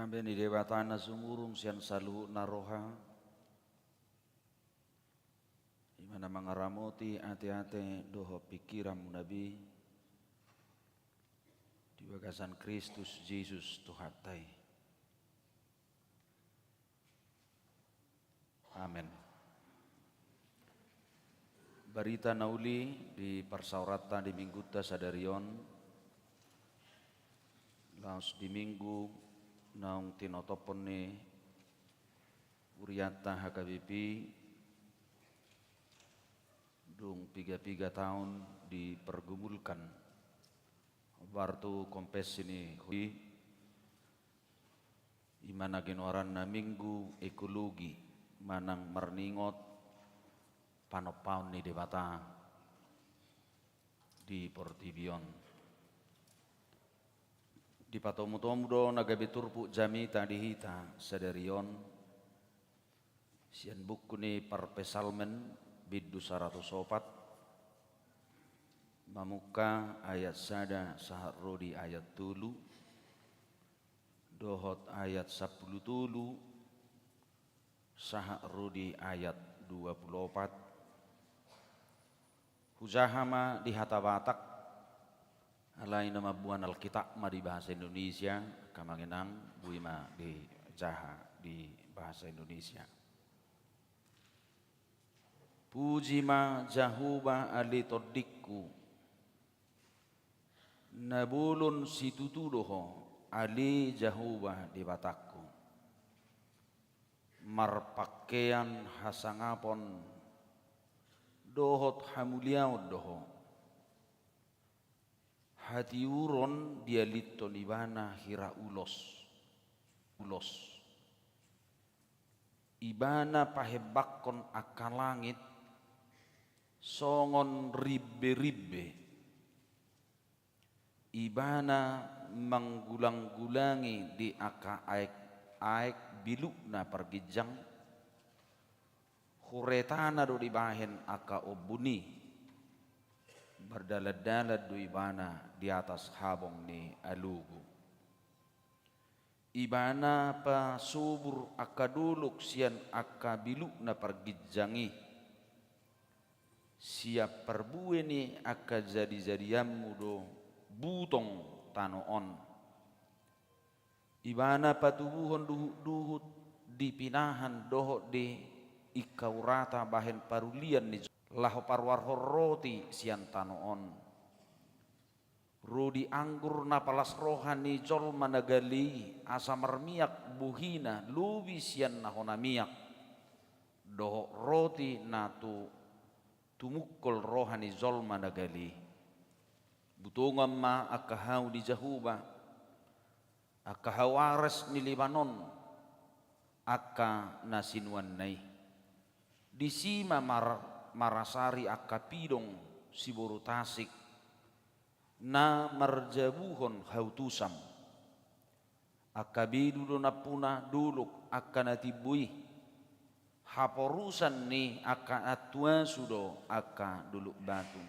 Kambe ni dewatana sumurung sian salu naroha. Imana mangaramoti ate-ate doho pikiran nabi. Di bagasan Kristus Yesus Tuhatai. Amin. Berita nauli di persaurata di minggu sadarion. Laos di minggu naung tinotopon ni Uriata HKBP dung 3 tahun dipergumulkan wartu kompes ini hui imana genoran na minggu ekologi manang merningot panopaun ni debata di Portibion. Di patomu-tomu do nagabeturpu jami tadi hita sadarion sian buku ni perpesalmen biddu 104 mamuka ayat sada sahar rodi ayat tulu dohot ayat 10 tulu sahar rodi ayat 24 hujahama di hata batak alai nama buan Alkitab ma di bahasa Indonesia kamanginang buima di jaha di bahasa Indonesia. Puji ma jahuba ali todikku nabulun situtudoho ali jahuba di batakku marpakaian hasangapon dohot hamuliaud doho hati uron dia lito nibana hira ulos ibana pahebakkon akan langit songon ribbe ibana manggulang-gulangi di aka aek bilukna pergijang huretana do dibahen aka obuni berdalad-dalad do ibana di atas habong ni alugu ibana pa subur aka duluk sian aka bilukna pergijangi siap perbue ni aka jadi-jadianmu do butong tanoon ibana patubuhon duhut dipinahan doho de ikaurata bahen parulian ni lahu parwar roti sian tanoon rudi anggur napalas rohani jol managali asa mermiak buhina lubi sian nahona miak doho roti natu tumukul rohani jol managali butungan ma akahau di jahuba akahawares ni Libanon aka nasinwan nai disima marasari akapidong siburu tasik na marjabuhon hautusam akabidu do napuna duluk akan natibui haporusan ni aka atua sudo aka duluk batu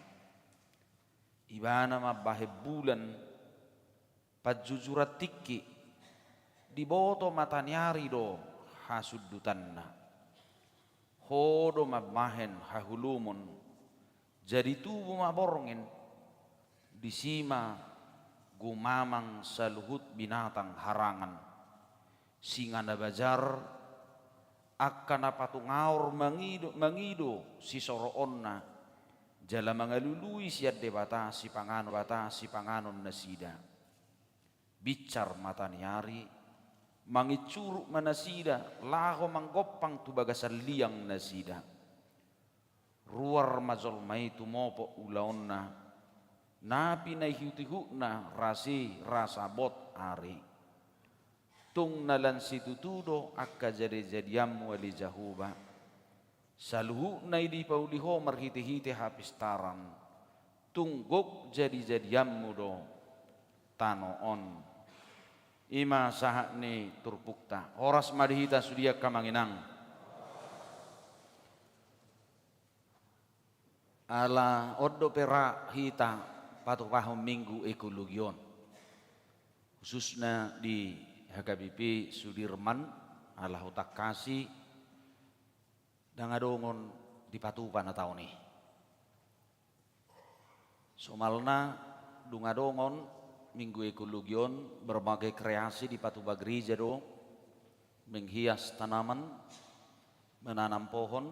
ibana mabahe bulan pajujurat tiki diboto matanyari do hasudutanna hodo mabahen hahulumun jadi tubuh maborongin disima gumamang saluhut binatang harangan singanda bajar akan apatungaur mangido si soroonna jala mangalului siad debata si panganon nasida bicar mataniari mangicuruk manasida laho manggopang tu bagasan liang nasida ruar mazol mai tumopo ulaonna napi na hutihukna rasi rasa bot ari tung nalan situtudo akka jadi-jadiam wali jahuba saluhu na di pauliho marhiti-hiti hapistaran tunggok jadi-jadiam mudo tanoon ima sahak ni turpukta horas madihita sudia kamanginang ala oddo pera hita patu pahom minggu ekologion khususnya di HKBP Sudirman Allah utak kasih dan ngadongon di patupan atau nih. Somalna dungadongon minggu ekologion berbagai kreasi di patuba gereja do menghias tanaman, menanam pohon,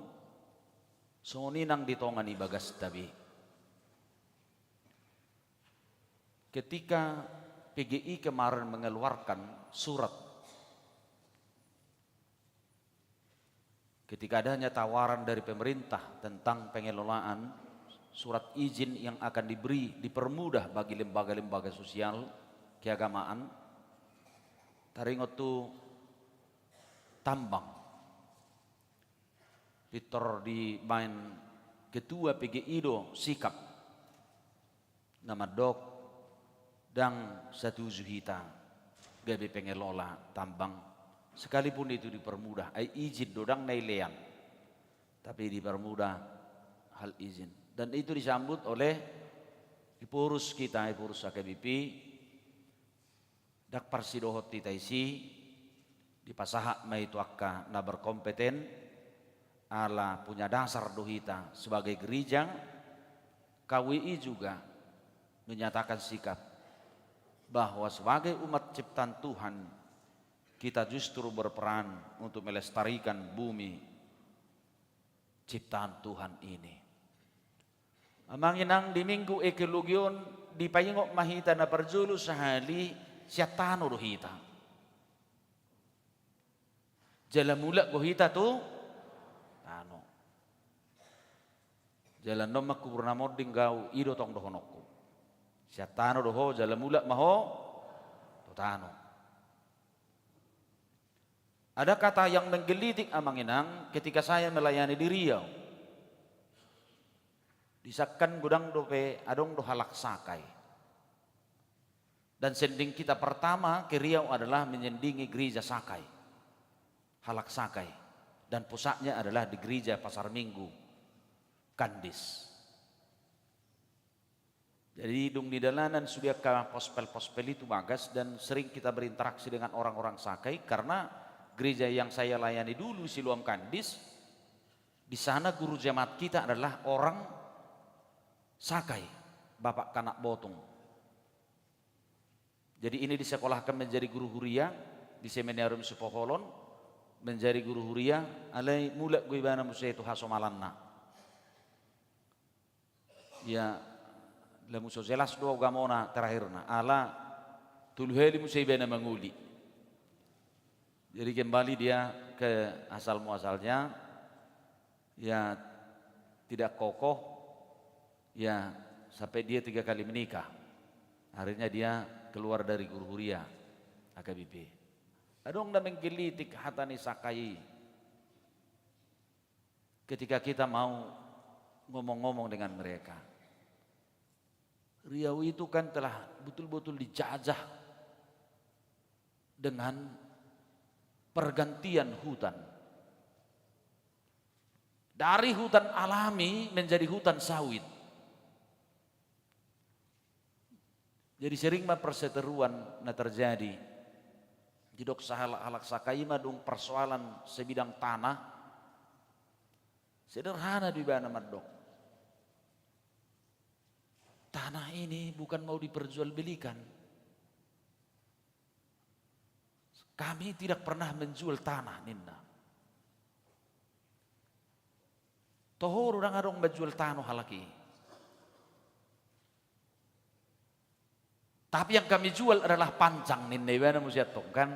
soninang ditongani bagas tabi. Ketika PGI kemarin mengeluarkan surat ketika adanya tawaran dari pemerintah tentang pengelolaan surat izin yang akan diberi dipermudah bagi lembaga-lembaga sosial keagamaan taringot tu tambang Victor di main ketua PGI do sikap nama dok dan satu zuhita gabe pengelola tambang sekalipun itu dipermudah izin dodang nailean tapi dipermudah hal izin dan itu disambut oleh pengurus kita pengurus HKBP dak parsidohot titaisi di pasahak mai tuakka na berkompeten ala punya dasar dohita sebagai gereja KWI juga menyatakan sikap bahwa sebagai umat ciptaan Tuhan kita justru berperan untuk melestarikan bumi ciptaan Tuhan ini. Amanginang di minggu ekologion di payengok mahita na perjulu sahali siatano rohita. Jalan mulak gohita tu tano. Jalan nomak kupurna moding gau ido tong dohonokku. Siatano doho jalan mulak maho tano. Ada kata yang menggelitik amanginang ketika saya melayani di Riau. Disakkan gudang dope adong do halak sakai. Dan sending kita pertama ke Riau adalah menyendingi gereja Sakai. Halak Sakai. Dan pusatnya adalah di gereja Pasar Minggu. Kandis. Jadi dung di dalanan sudah ke pospel-pospel itu bagas dan sering kita berinteraksi dengan orang-orang Sakai karena gereja yang saya layani dulu Siloam Kandis di sana guru jemaat kita adalah orang Sakai, Bapak Kanak Botong. Jadi ini disekolahkan menjadi guru huria di Seminarium Supoholon, menjadi guru huria alai mulak gue bana musai itu hasomalanna. Ya lamuso jelas do gamona terakhirna ala tuluheli musai bana manguli. Jadi kembali dia ke asal muasalnya, ya tidak kokoh, ya sampai dia 3 kali menikah. Akhirnya dia keluar dari guru huria HKBP. Adong na menggelitik hatani Sakai. Ketika kita mau ngomong-ngomong dengan mereka. Riau itu kan telah betul-betul dijajah dengan pergantian hutan. Dari hutan alami menjadi hutan sawit. Jadi sering mah perseteruan na terjadi. Di dok halak Sakai madung persoalan sebidang tanah. Sederhana di bana madok. Tanah ini bukan mau diperjualbelikan. Kami tidak pernah menjual tanah ninna. Tohor orang adong menjual tanah halaki. Tapi yang kami jual adalah pancang ninna ibana musiatong kan.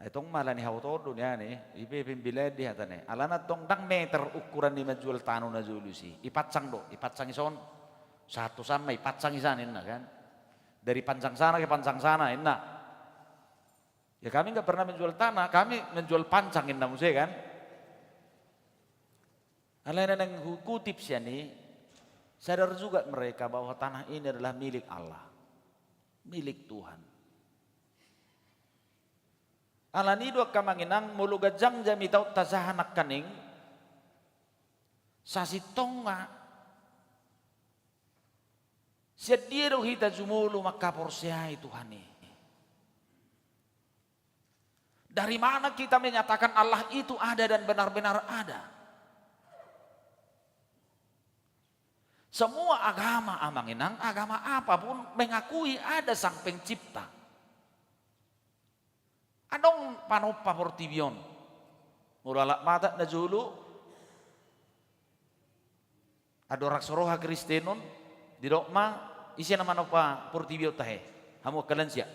Itong malah ni hautodo niya ni ibe pimbilad di hata ni. Alana tong dang meter ukuran ni menjual tanah na julusi. Ipacang ison. Satu sama ipacang isan ninna kan. Dari pancang sana ke pancang sana inna. Ya kami enggak pernah menjual tanah, kami menjual pancang inna musik kan. Alana nang kutip siya ni sadar juga mereka bahwa tanah ini adalah milik Allah. Milik Tuhan. Alani dua kamanginang mulugajang jami tau tazahanak kaning sasitonga Sediero hita jumulu maka porsiai Tuhan ini. Dari mana kita menyatakan Allah itu ada dan benar-benar ada? Semua agama amanginang, agama apapun mengakui ada sang pencipta. Anong panopa portibion? Muralak mata na julu. Adorak soroha Kristenon di dokma isi nama nopa portibio tahe. Hamu kalian siap.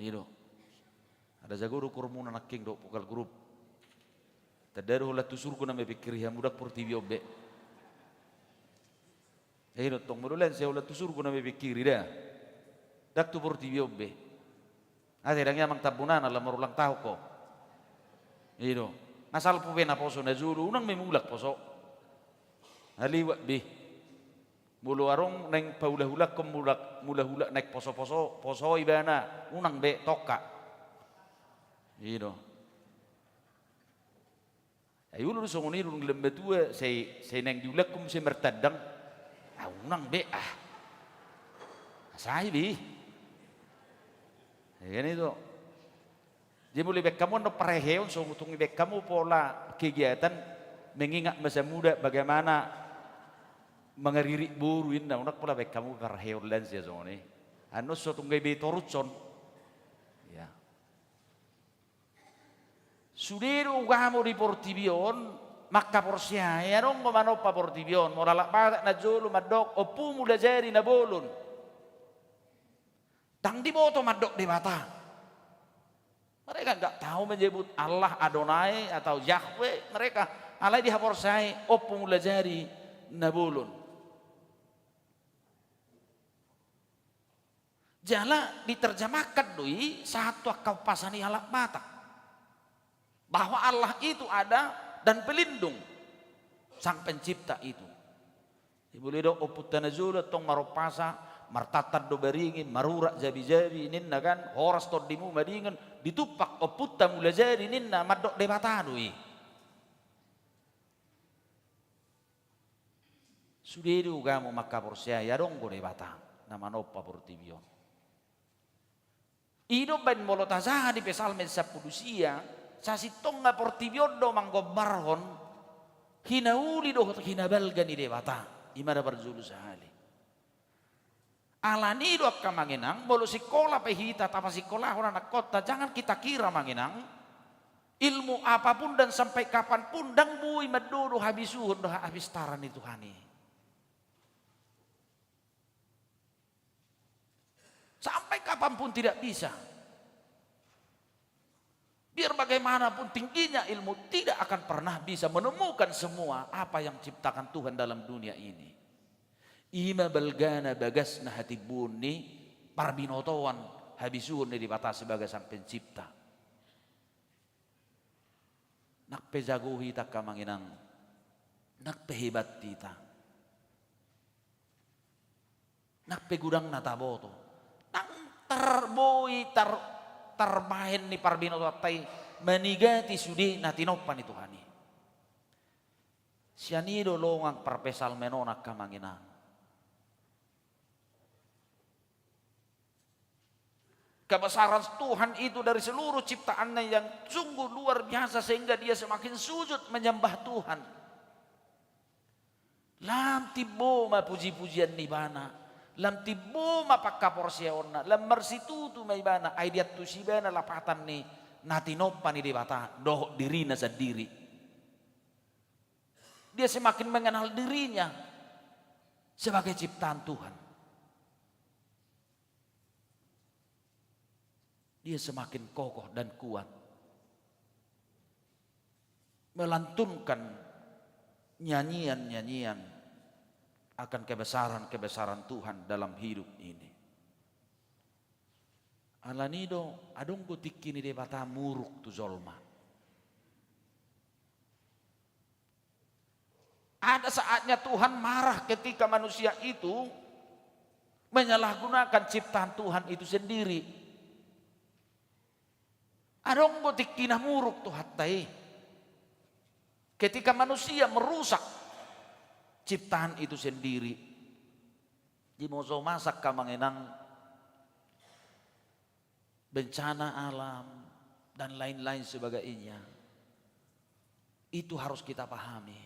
Itu. Ada jagoro kormuna naking dok pokal grup. Tadaru la tusurku na mepikiri hamudak portibio be. Itu tong murulan saya la tusurku na mepikiri dah. Dak tu portibio be. Ada yang mang tabunan ala marulang tahu ko. Itu. Nasal pupena poso na julu unang memulak poso. Haliwat bi. Mulu arong neng paulah-ulah mula-hula naik poso-poso ibana unang be toka. Gitu. Ayo lu songoni lu lembetua saya neng diulak kum saya mertadang. Unang be Asai bi. Ya itu. Jadi mulai bek kamu no pareheon so utung bek kamu pola kegiatan mengingat masa muda bagaimana mengeririk buruin na unak pola bek kamu pareheon lens ya zone. Anu so tunggai be torucon. Ya. Sudiru kamu di portibion maka porsia ya dong manopa portibion moralak patak na jolo madok opu mula jari na bolon. Tang di boto madok di mata. Mereka enggak tahu menyebut Allah Adonai atau Yahweh. Mereka alai dihaporsai opu mula jari na bolon. Jala diterjemahkan doi satu akau pasani halak mata. Bahwa Allah itu ada dan pelindung sang pencipta itu. Boleh do oput tanazul tong maropasa martatat do beringin marurak jabi-jabi ninna kan horas to dimu madingan ditupak oput tamula jadi ninna madok debata doi. Sudiru gamu maka porsia ya dong go debata nama nopa portibion. Ido ben molotazaha di pesalme sapudusia sasitong nga portibion do manggobarhon hinauli do hinabalgan ni debata imada barzulu sahali alani do akka manginang bolo sikola pehita tapa sikola orang anak kota jangan kita kira manginang ilmu apapun dan sampai kapanpun dang bui madodo habisuhun do habis taran itu hani sampai kapanpun tidak bisa. Biar bagaimanapun tingginya ilmu tidak akan pernah bisa menemukan semua apa yang ciptakan Tuhan dalam dunia ini. Ima balgana bagasna hati buni parbinotoan habisuhun di batas sebagai sang pencipta. Nak pejagohi tak kamanginang, nak pehebat kita, nak pegudang nataboto, nak terboi termain ni parbino tatai menigati sudi natinopan itu hani. Sianido longang perpesal menona kamanginang. Kebesaran Tuhan itu dari seluruh ciptaannya yang sungguh luar biasa sehingga dia semakin sujud menyembah Tuhan. Lam tibo ma puji-pujian nibana. Lam tibo mapakka porsiona lam marsitutu may bana ay diat tusibana lapatan ni natinopan ni debata doh dirina sendiri. Dia semakin mengenal dirinya sebagai ciptaan Tuhan. Dia semakin kokoh dan kuat melantunkan nyanyian-nyanyian akan kebesaran-kebesaran Tuhan dalam hidup ini. Alanido adong kutikini debata muruk tu zolma. Ada saatnya Tuhan marah ketika manusia itu menyalahgunakan ciptaan Tuhan itu sendiri. Adong kutikina muruk tu hatai. Ketika manusia merusak ciptaan itu sendiri. Di moso masak kamanginang bencana alam dan lain-lain sebagainya. Itu harus kita pahami.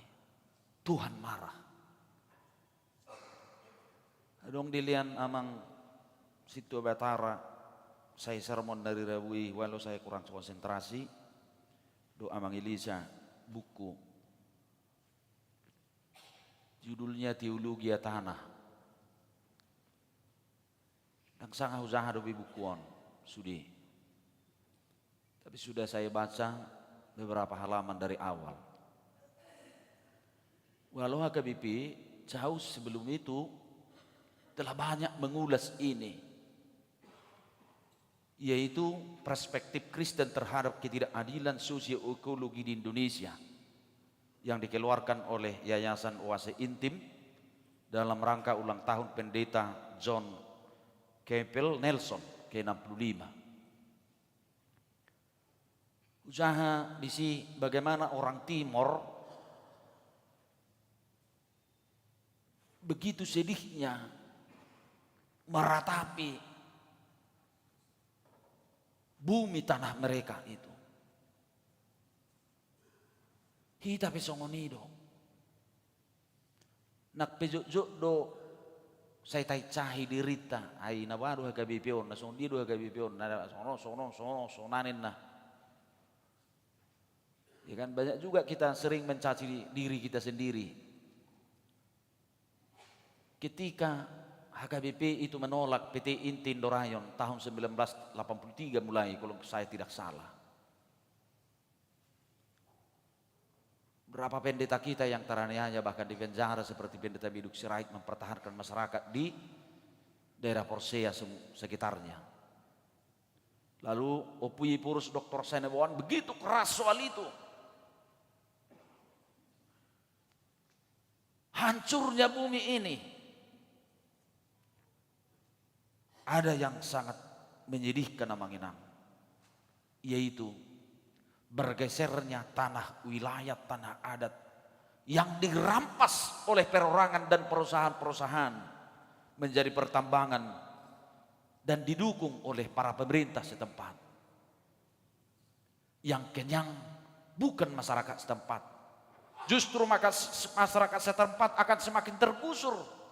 Tuhan marah. Dong dilian amang situ Batara, saya sermon dari Rabui, walau saya kurang konsentrasi. Do amang Elisa buku. Judulnya Teologi Tanah. Dan sangat usaha do bukuan sudi. Tapi sudah saya baca beberapa halaman dari awal. Walau HKBP jauh sebelum itu telah banyak mengulas ini, yaitu perspektif Kristen terhadap ketidakadilan sosioekologi di Indonesia yang dikeluarkan oleh Yayasan Oase Intim dalam rangka ulang tahun Pendeta John Campbell Nelson ke-65. Usaha misi bagaimana orang Timor begitu sedihnya meratapi bumi tanah mereka itu. Hita pesongonido. Nak pejuk do saya tai cahi dirita ai na baru HKBP na song di do HKBP na sono nanin na. Ya kan banyak juga kita sering mencaci diri kita sendiri. Ketika HKBP itu menolak PT Inti Dorayon tahun 1983 mulai kalau saya tidak salah. Berapa pendeta kita yang teraniaya bahkan di penjara seperti pendeta Biduk Sirait mempertahankan masyarakat di daerah Porsea sekitarnya. Lalu Opui Purus Dr. Senebawan begitu keras soal itu. Hancurnya bumi ini. Ada yang sangat menyedihkan Amanginang, yaitu bergesernya tanah wilayah tanah adat yang dirampas oleh perorangan dan perusahaan-perusahaan menjadi pertambangan dan didukung oleh para pemerintah setempat. Yang kenyang bukan masyarakat setempat, justru maka masyarakat setempat akan semakin tergusur.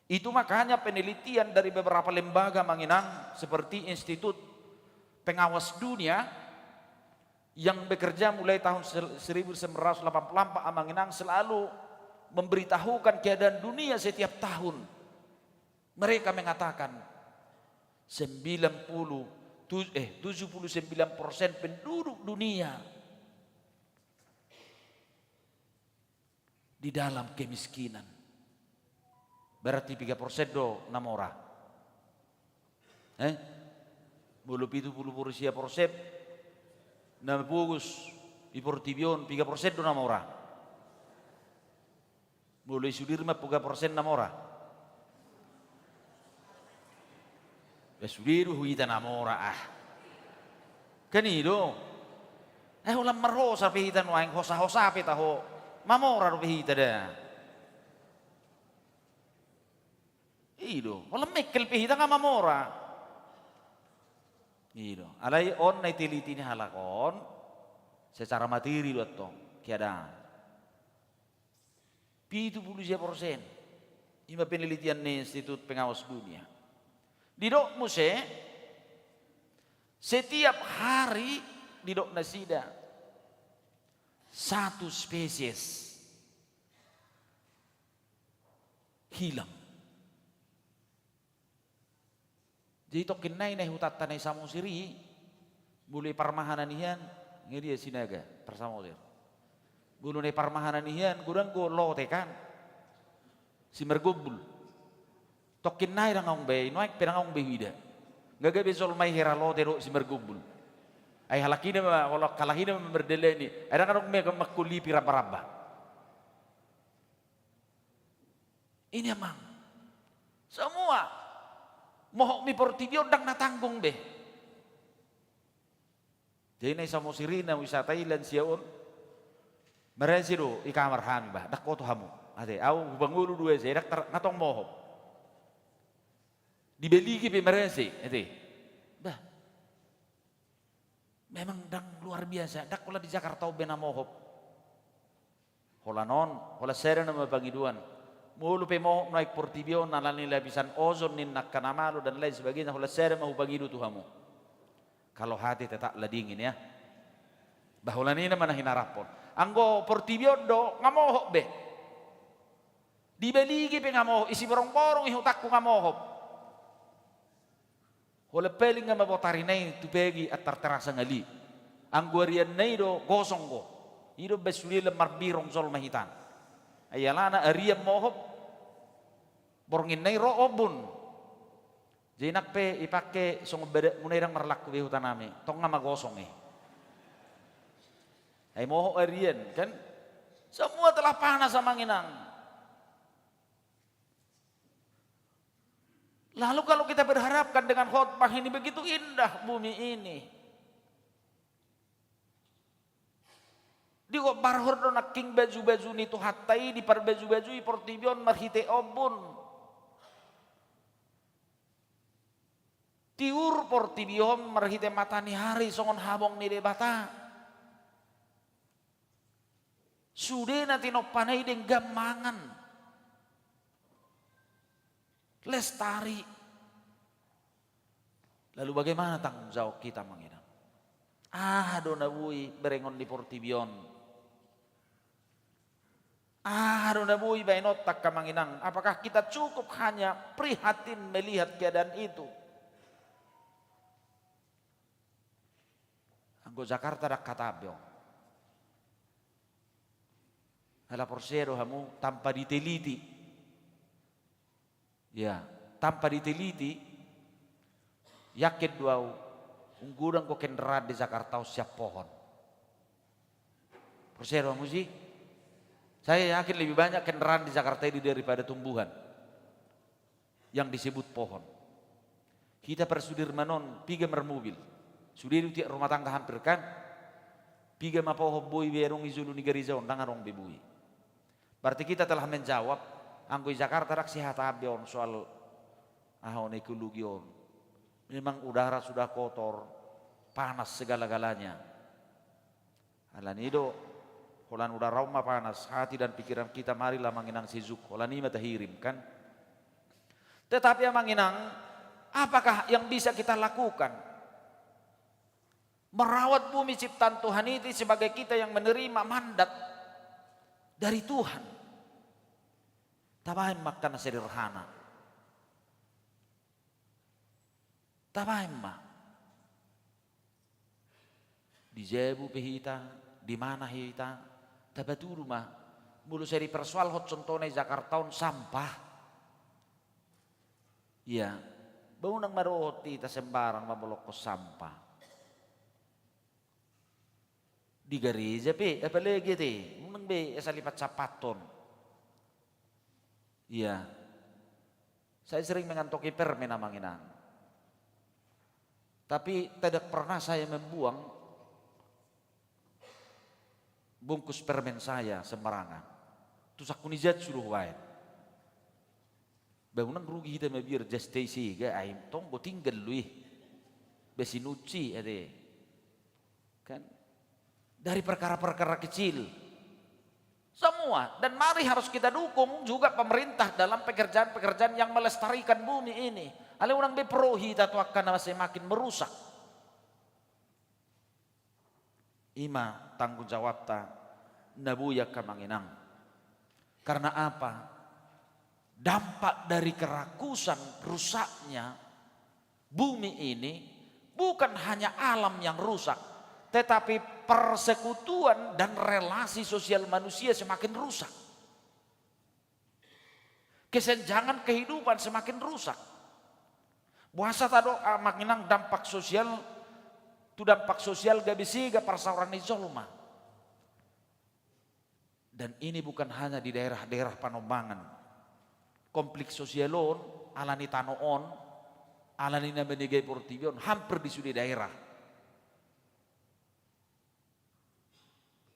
Itu makanya penelitian dari beberapa lembaga Manginang seperti Institut Pengawas Dunia yang bekerja mulai tahun 1984 Manginang selalu memberitahukan keadaan dunia setiap tahun. Mereka mengatakan 79% penduduk dunia di dalam kemiskinan. Berarti 3% do namora. Bulu pitu puluh Rusia persep. Na pugus di Portibion 3% do namora. Bulu Sudirma 3% namora. Sudiru huita namora Kanido. Ulam marosa pihita no aing hosa-hosa pitaho. Mamora do pihita da. Ido, walang mekel pihita nga mamora. Ido, alay on na itiliti ni halakon secara materi do to kiada. 70% ima penelitian ni Institut Pengawas Dunia. Didok muse setiap hari didok nasida satu spesies hilang. Jadi tokin nai hutat tanai samosiri bulu parmahanan ihan ngedi sinaga persamosir. Bulu ne parmahanan ihan kurang go lote kan. Si mergubul. Tokin nai rangaung be noek penangaung be hida. Gaga besol mai hera lote ro si mergubul. Ai halakina wala kalahina memberdeleni. Ada kan me makuli piraba-raba. Ini emang semua mohok mi Portibio dang natanggung be. Jadi na samosiri na wisata ilan siyaon. Meresido i kamar hami ba dak koto hamu. Ate au bangulu dua saya dak ngatong mohok. Dibeligi pemerese, itu. Bah, memang dang luar biasa. Dak pula di Jakarta benamohop. Hola non, hola sere nama pangiduan. Mulu pe mohop naik portibio nalani lapisan ozon nin nakkanamalo dan lain sebagainya. Hola sere mau pangidu Tuhamu. Kalau hati tetaplah dingin ya. Bahulan ini mana hinarapon. Anggo portibio do ngamohop be. Dibeligi pe ngamohop. Isi borong-borong ihutakku ngamohop. Hola peling nga mabotari nay tupegi at terasa ngali. Anggo rian nay do gosong go. Ido besuli lemar birong sol mahitan. Ayalana ariam mohop. Borongin nay roobun. Jinak pe ipake song munirang marlaku be hutanami. Tong nga magosong eh. Ay mohop arian kan. Semua telah panas sama nginang. Lalu kalau kita berharapkan dengan khotbah ini begitu indah bumi ini. Di kok barhor do naking baju-baju ni tu hatai di par baju-baju i portibion marhite obun. Tiur portibion marhite matani hari songon habong ni debata. Sude na tinopanay deng gamangan. Lestari. Lalu bagaimana tanggung jawab kita menginang? Dona bui berengon di portibion. Dona bui bainot tak kamanginang. Apakah kita cukup hanya prihatin melihat keadaan itu? Anggo Jakarta dak katabyo. Hala porsero hamu tanpa diteliti. Ya, tanpa diteliti, yakin duau unggurang ko kendaraan di Jakarta siap pohon. Persero musi, saya yakin lebih banyak kendaraan di Jakarta ini daripada tumbuhan yang disebut pohon. Kita per Sudirmanon piga mermobil, sudir tiak rumah tangga hampir kan, piga ma pohon bui berong izulu nigarizon dangarong bebui. Berarti kita telah menjawab. Anggo Jakarta rak sehat abion soal ahon ekologion. Memang udara sudah kotor, panas segala-galanya. Alan itu, holan udara rumah panas, hati dan pikiran kita marilah manginang sizuk. Holan ini matahirim kan. Tetapi yang manginang, apakah yang bisa kita lakukan? Merawat bumi ciptaan Tuhan itu sebagai kita yang menerima mandat dari Tuhan. Tabahin makan sederhana. Tabahin mah. Di jebu pehita, di mana hita, tabaturu mah. Mulu seri persoal hot contohnya Jakarta sampah. Iya, bangunang maroti ta sembarang mabolok ko sampah. Di gereja pe, apalagi te, munang be esalipat sapaton. Iya, saya sering mengantoki permen manginang. Tapi tidak pernah saya membuang bungkus permen saya sembarangan. Terus aku nijat suruh wae. Bangunan rugi kita mabir justisi ga aim tong go tinggal lui. Besinuci ade. Kan dari perkara-perkara kecil. Semua, dan mari harus kita dukung juga pemerintah dalam pekerjaan-pekerjaan yang melestarikan bumi ini. Ale orang beprohi tatu akan semakin merusak. Ima tanggung jawab ta nabuya kamanginang. Karena apa? Dampak dari kerakusan rusaknya bumi ini bukan hanya alam yang rusak, tetapi persekutuan dan relasi sosial manusia semakin rusak. Kesenjangan kehidupan semakin rusak. Buasa tado makinang dampak sosial, tu dampak sosial gak bisa gak persauran izolma. Dan ini bukan hanya di daerah-daerah Panombangan. Konflik sosialon, alani tanoon, alani nabenegay portibion, hampir di sudi daerah.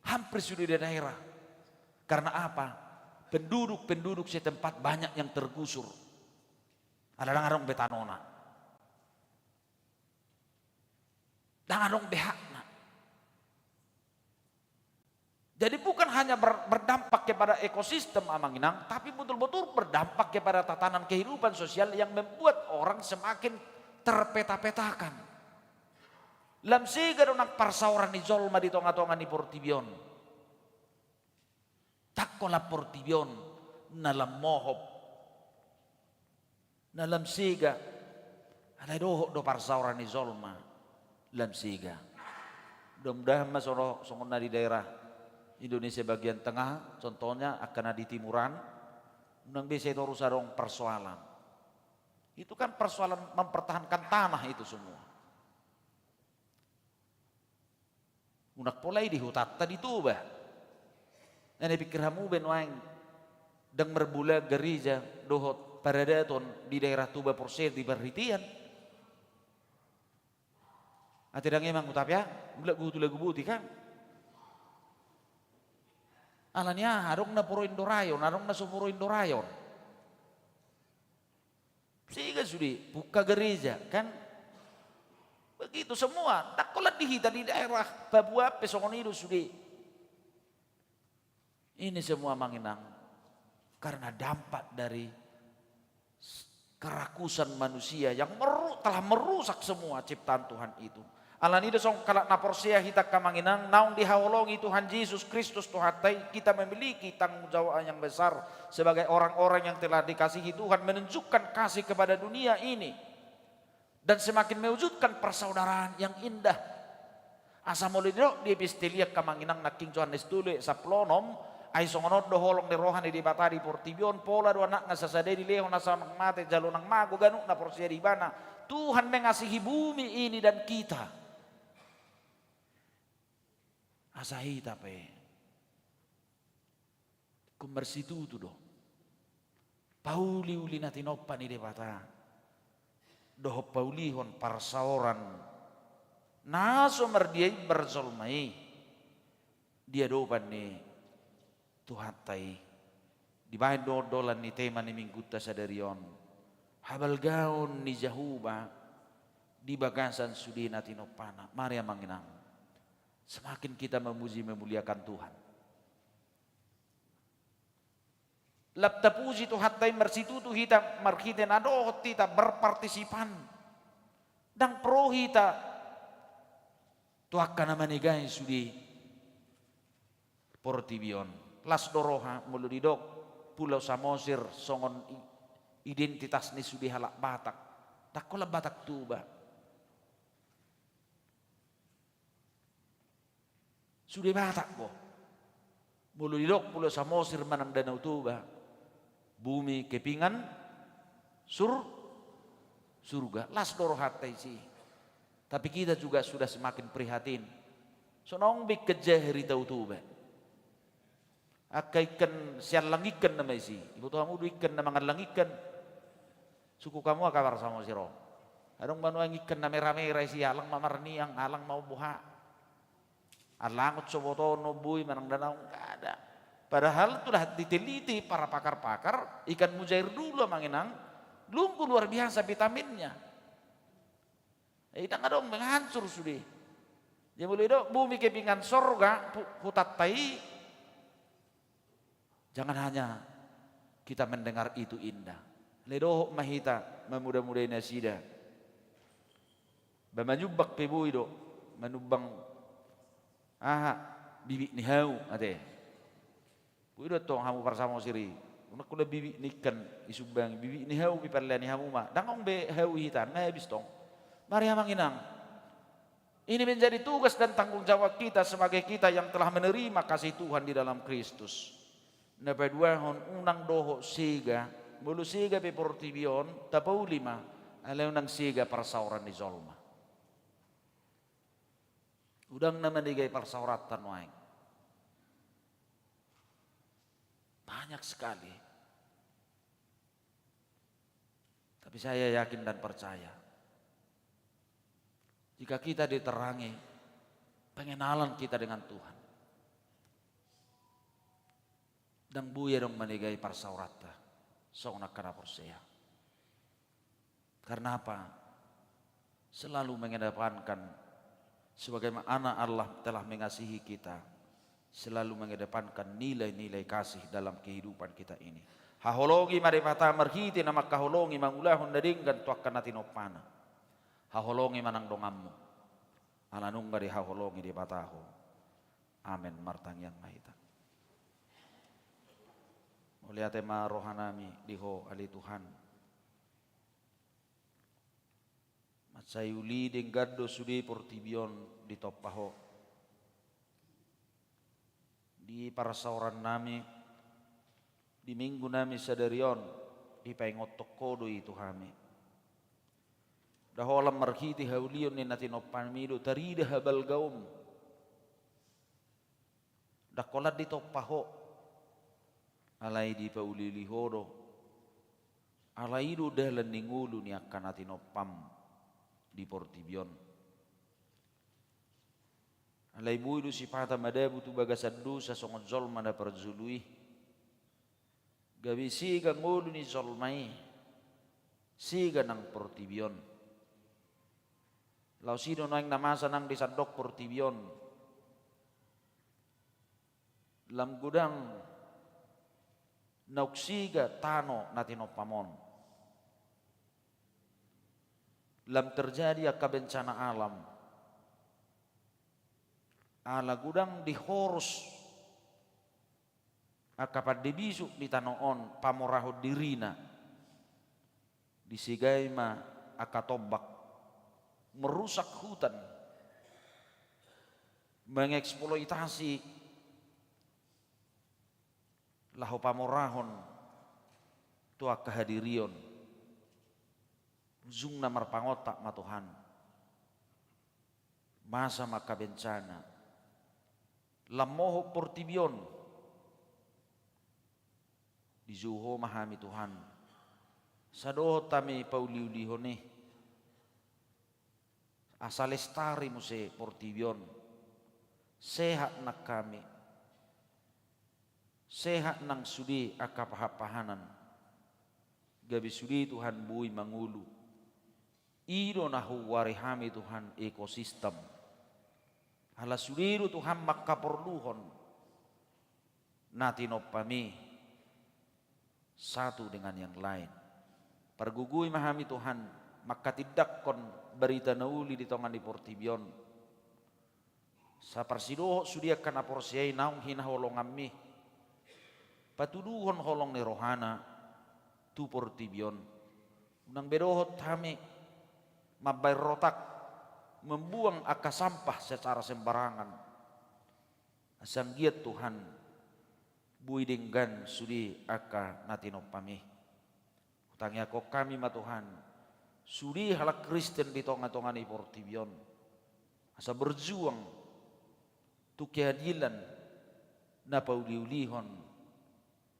Hampir sudah di daerah. Karena apa? Penduduk-penduduk setempat banyak yang tergusur. Ada ngarong betanona. Ngarong behakna. Jadi bukan hanya berdampak kepada ekosistem Amanginang, tapi betul-betul berdampak kepada tatanan kehidupan sosial yang membuat orang semakin terpeta-petakan. Lam siga donak parsauran ni jolma di tonga-tonga ni Portibion. Takkola Portibion nalam mohop. Nalam siga ada dohok do parsauran ni jolma. Lam siga. Mudah-mudahan masoro songona di daerah Indonesia bagian tengah, contohnya akan di timuran, nang bisa itu sarong persoalan. Itu kan persoalan mempertahankan tanah itu semua. Unak polai di hutat tadi tuh bah. Nane pikir hamu benwaing dang merbula gereja dohot paradaton di daerah Tuba Porser di Baritian. Atidang emang utap ya, belak gutu lagu buti kan. Alanya harung na puro Indorayon, harung na sumuro Indorayon. Sehingga sudah buka gereja kan. Begitu semua. Tak kolat dihita di daerah Papua Pesongon itu sudah. Ini semua Manginang karena dampak dari kerakusan manusia yang telah merusak semua ciptaan Tuhan itu. Alan itu song kalak naporsia hitak kamanginang naung dihawolongi Tuhan Yesus Kristus Tuhatai, kita memiliki tanggung jawab yang besar sebagai orang-orang yang telah dikasihi Tuhan menunjukkan kasih kepada dunia ini dan semakin mewujudkan persaudaraan yang indah. Asa molino di epistelia kamanginang naking Johannes tule saplonom ay songonod do holong ni rohan di batari Portibion pola do anak nga sasade di leho nasa mate jalunang mago ganuk na porsia di bana. Tuhan mengasihi bumi ini dan kita. Asahi tapi kumbersitu do pauli uli natinopan ni debata doh paulihon parsauran naso merdiai berzolmai dia doban ni tuhatai dibahin dolan ni tema ni mingguta sadarion habal gaun ni jahuba di bagasan sudi natinopana mari Manginang. Semakin kita memuji memuliakan Tuhan. Lapta puji Tuhan tay mersitu tu hita markiten adoh kita berpartisipan dan pro hita tu akan manigai sudi Portibion las doroha mulu didok Pulau Samosir songon identitas ni sudi halak Batak tak kola Batak Tuba. Sudah Batak po. Mulu didok Pulau Samosir manang Danau Tuba. Bumi kepingan surga. Las doro hatai sih. Tapi kita juga sudah semakin prihatin. Sonong bik kejahri tau Tuba. Akaikan sial langikan namai sih. Ibu tuamu du ikan na mangan langikan. Suku kamu akabar Samosiro. Adong manuang ikan na merah-merah sih. Alang mamarniang, alang mau buha. Alangot sobotono bui manang danau enggak ada. Padahal sudah diteliti para pakar-pakar ikan mujair dulu Manginang lunggu luar biasa vitaminnya. Idang adong menghancur sudah. Ya boleh dok bumi kepingan sorga hutat tai. Jangan hanya kita mendengar itu indah. Ledoh mahita memudah-mudahnya sida. Bamanyubak pebui dok manubang bibi ni hau ate. Puido tong hamu parsamo siri. Unak kula bibi nikan isubang bibi ni hau piparla ni hamu ma. Dangong be hau hitan na habis tong. Mari Manginang. Ini menjadi tugas dan tanggung jawab kita sebagai kita yang telah menerima kasih Tuhan di dalam Kristus. Napaduahon unang doho siga, mulu siga pe Portibion, tapau lima, alaw nang siga parsauran ni Zolma. Udang naman digay parsauratan waing. Banyak sekali. Tapi saya yakin dan percaya. Jika kita diterangi pengenalan kita dengan Tuhan. Dan buya dong manigay parsaurata. Song nakana porseya. Karena apa? Selalu mengedepankan sebagaimana anak Allah telah mengasihi kita, selalu mengedepankan nilai-nilai kasih dalam kehidupan kita ini. Haholongi maripata marhiti nama kaholongi mangulahon dadinggan tuakkan natin opana. Haholongi manang dongammu. Alanung bari haholongi di bataho. Amen martang yang mahita. Mulia tema rohanami diho ali Tuhan. Matsayuli denggado sudi portibion di topaho. Di parasauran nami, di minggu nami sadarion, di paingot tokodo itu kami. Daholam marhiti haulion ni natin opamido tarida habal gaum. Dakolat di topaho, alai di paulilihodo, alai do dalan ningulu ni akan natin opam di portibion. Alai buidu sifata madabu tu bagasaddu sa songon zolma da perzului. Gabi siga ngulu ni zolmai, siga nang portibion. Lau sido nang namasa nang disadok portibion. Lam gudang nauksiga tano natin opamon. Lam terjadi akka bencana alam. Ala gudang dihorus akka padibisuk di tanoon pamoraho dirina. Disigaima akka tombak merusak hutan. Mengeksploitasi lahu pamorahon tua kehadirion zung namar pangotak matuhan masa maka bencana lamoho portibion dizuho mahami Tuhan sadoho tami pauliulihone asal lestari muse portibion sehat nak kami sehat nang sudi akapahapahanan gabi sudi Tuhan bui mangulu ido nahu warihami Tuhan ekosistem ala sudiru Tuhan maka perluhon nati nopami satu dengan yang lain pergugui mahami Tuhan maka tidak kon berita nauli di tongan di portibion saparsidoho sudi akan aporsiai naung hina holongammi patuduhon holong ni rohana tu portibion nang bedohot kami mabay rotak membuang aka sampah secara sembarangan asang giat Tuhan bui denggan sudi aka natinopami utangnya kok kami ma Tuhan sudi halak Kristen di tonga-tonga ni portibion asa berjuang tu keadilan na pauliulihon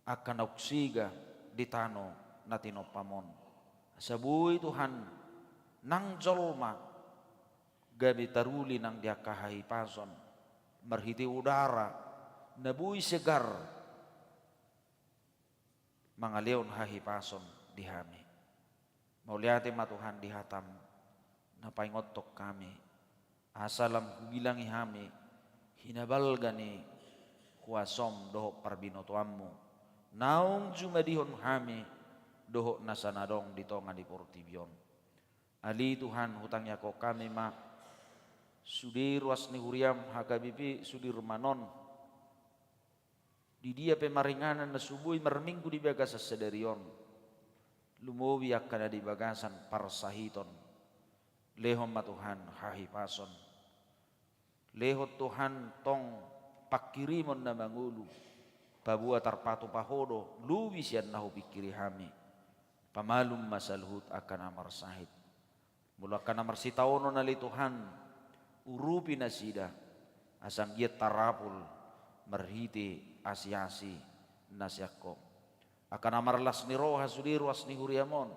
akan auksiga di tano natinopamon sabui Tuhan nang jolma gabi taruli nang diakahai pason merhiti udara nabui segar mangaleon hahi pason dihami mauliate ma Tuhan dihatam napaingotok kami asalam bilangi hami hinabalgani kuasom doho parbinotoammu naung cuma dihon hami doho nasanadong di tonga di portibion ali Tuhan hutangnya kok kami ma sudir wasni huriam hakabipi sudir manon di dia pemaringanan na subui merminggu di bagasa sederion lumowi akan di bagasan parsahiton lehom ma Tuhan hahi pason lehot Tuhan tong pakirimon na mangulu pabua tarpatu pahodo luwis yan nahu pikiri hami pamalum masalhut akan amar sahid mula akan amar sitaono nali Tuhan urupi nasida asang giat tarapul merhiti asiasi nasyakko akan amar lasni roha sudiru asni huriamon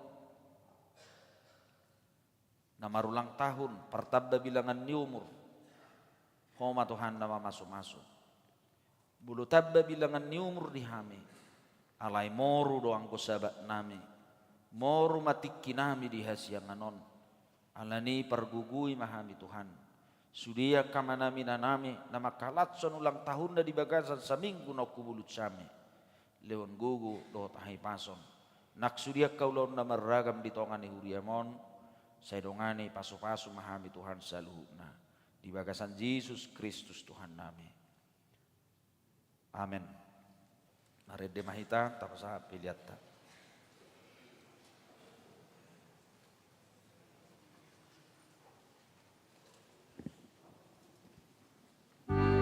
namarulang tahun pertabda bilangan ni umur homa Tuhan nama masuk-masuk bulu tabba bilangan ni umur dihami alai moru doang ko sabat nami Moru matikki nami di hasianganon. Alani pergugui mahami Tuhan. Sudia kamanami nanami nama kalatson ulang tahun di bagasan saminggu no kubulut same. Leon gugu do tahi pason. Nak sudia kaulon nama ragam di tongani huriamon. Saya dongani pasu-pasu mahami Tuhan saluhuna. Di bagasan Yesus Kristus Tuhan nami. Amin. Narede mahita tapasa pilihatta. Alam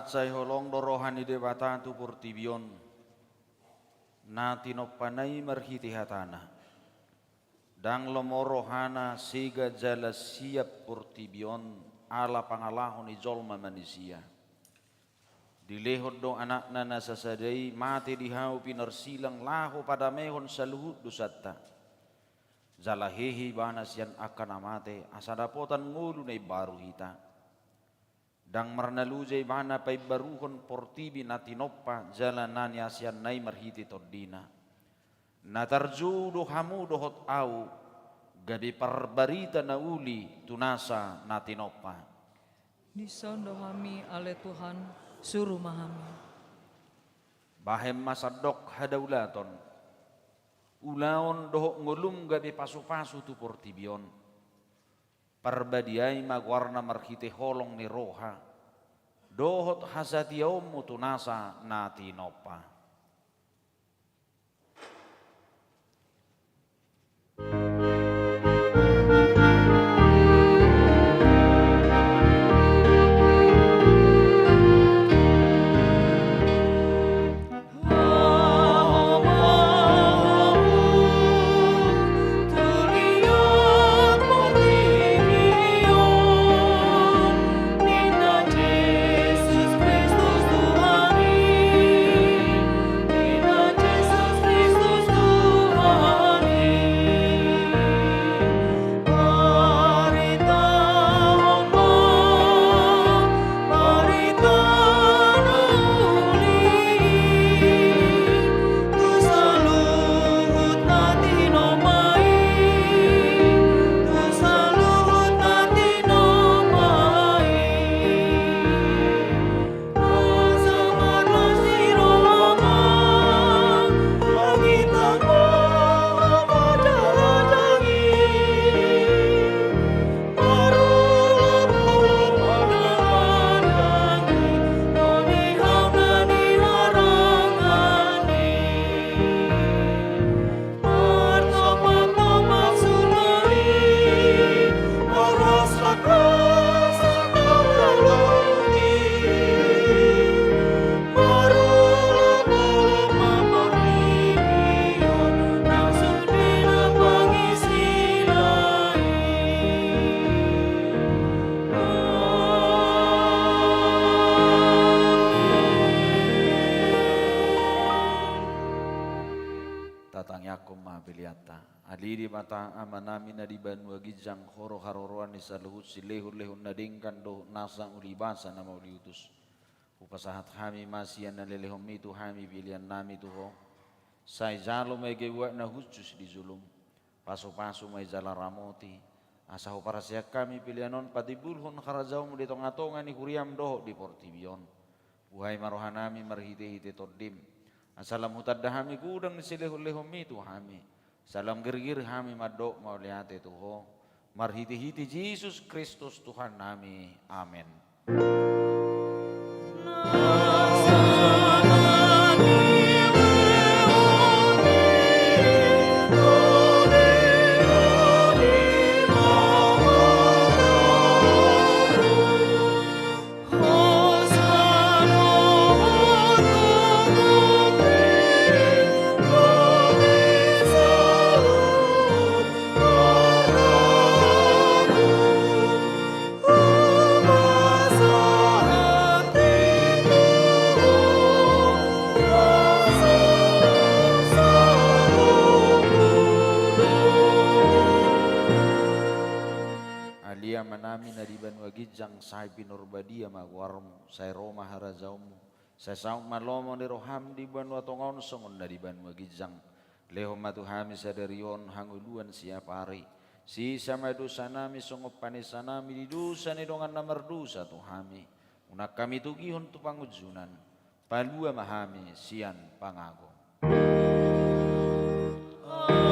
say holong dorohani debata tu portibion na tinopanay marhiti hatana dang lomorohana siga jala siap portibion ala pangalahon ni jolma manusia dilehod do anak na nasasadai mati dihau pinarsilang laho pada mehon saluhut dusatta jalahehi banas yan akan amate asadapotan ngulu na baru hita dang marnalujay bana pay baruhon portibi na tinoppa jalanan yasyan nay marhiti tordina natarjudo hamu dohot au gadi parbarita na uli tunasa na tinoppa Disondo kami ale Tuhan suruh mahami. bahem masadok hadaulaton ulaon dohok ngulum gadi pasu-pasu tu portibion parbadiay magwarna marhite holong ni roha dohot hasatiyaw mo tunasa na tinopa. Adiri mata amanami na di banwa gijang horo haroroan ni saluhut si lehun nadingkan do nasang ulibasa na mauliutus. Upasahat kami masiyan na lelehom itu kami pilihan nami tuho. Say jalo may gewa na husus di zulum. Paso-paso may jala ramoti. Asaho para siya kami pilihanon patibulhon karajaw mo ditong atongan ni Kuriam doho di Portibion. Buhay marohan nami marhite-hite tordim. Asalam hutad dahami kudang ni silehon-lehom itu kami. Salam gergir kami madok mauliate tuho. Marhiti-hiti Yesus Kristus Tuhan nami. Amin. Manami na di banwa gijang say pinurbadia magwarmo say Roma harazawmo say saung malomo ni roham di banwa tongon songon na di banwa gijang leho matuhami sa derion hanguluan siya pari si sama dosa nami songop panisa nami di dosa ni dongan na merdosa tuhami unak kami tugihon tu pangujunan palua mahami sian pangago. Oh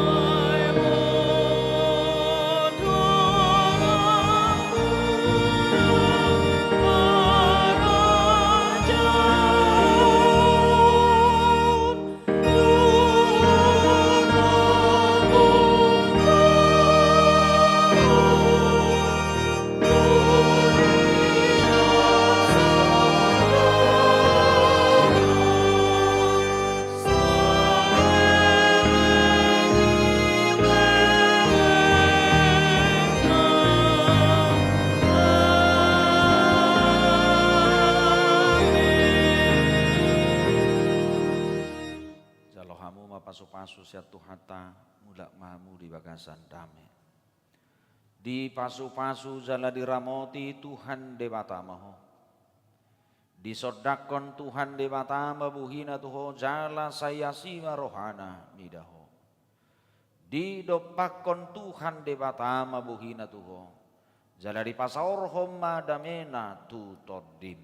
ma pasu-pasu siatu hata mulak mamu di bagasan damai. Di pasu-pasu jala diramoti Tuhan dewata maho. Di sodakon Tuhan dewata mabuhina tuho jala sayasima rohana midaho. Di dopakon Tuhan dewata mabuhina tuho jala di pasaor homa damena tu todim.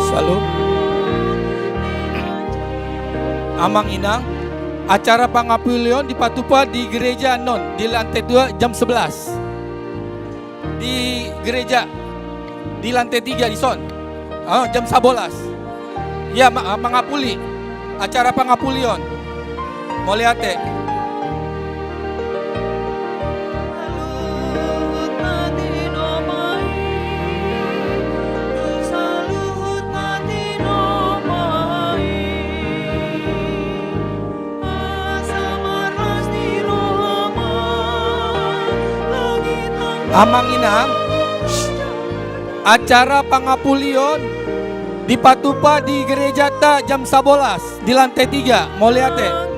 Salam. Amang Inang, acara pangapilion di Patupa di gereja Non di lantai 2 jam 11. Di gereja di lantai 3 di Son. Jam 11. Ya, mangapuli. Acara pangapulion. Moliate. Amang Inang, acara pangapulion di Patupa di gereja ta jam 11 di lantai 3, Moliate.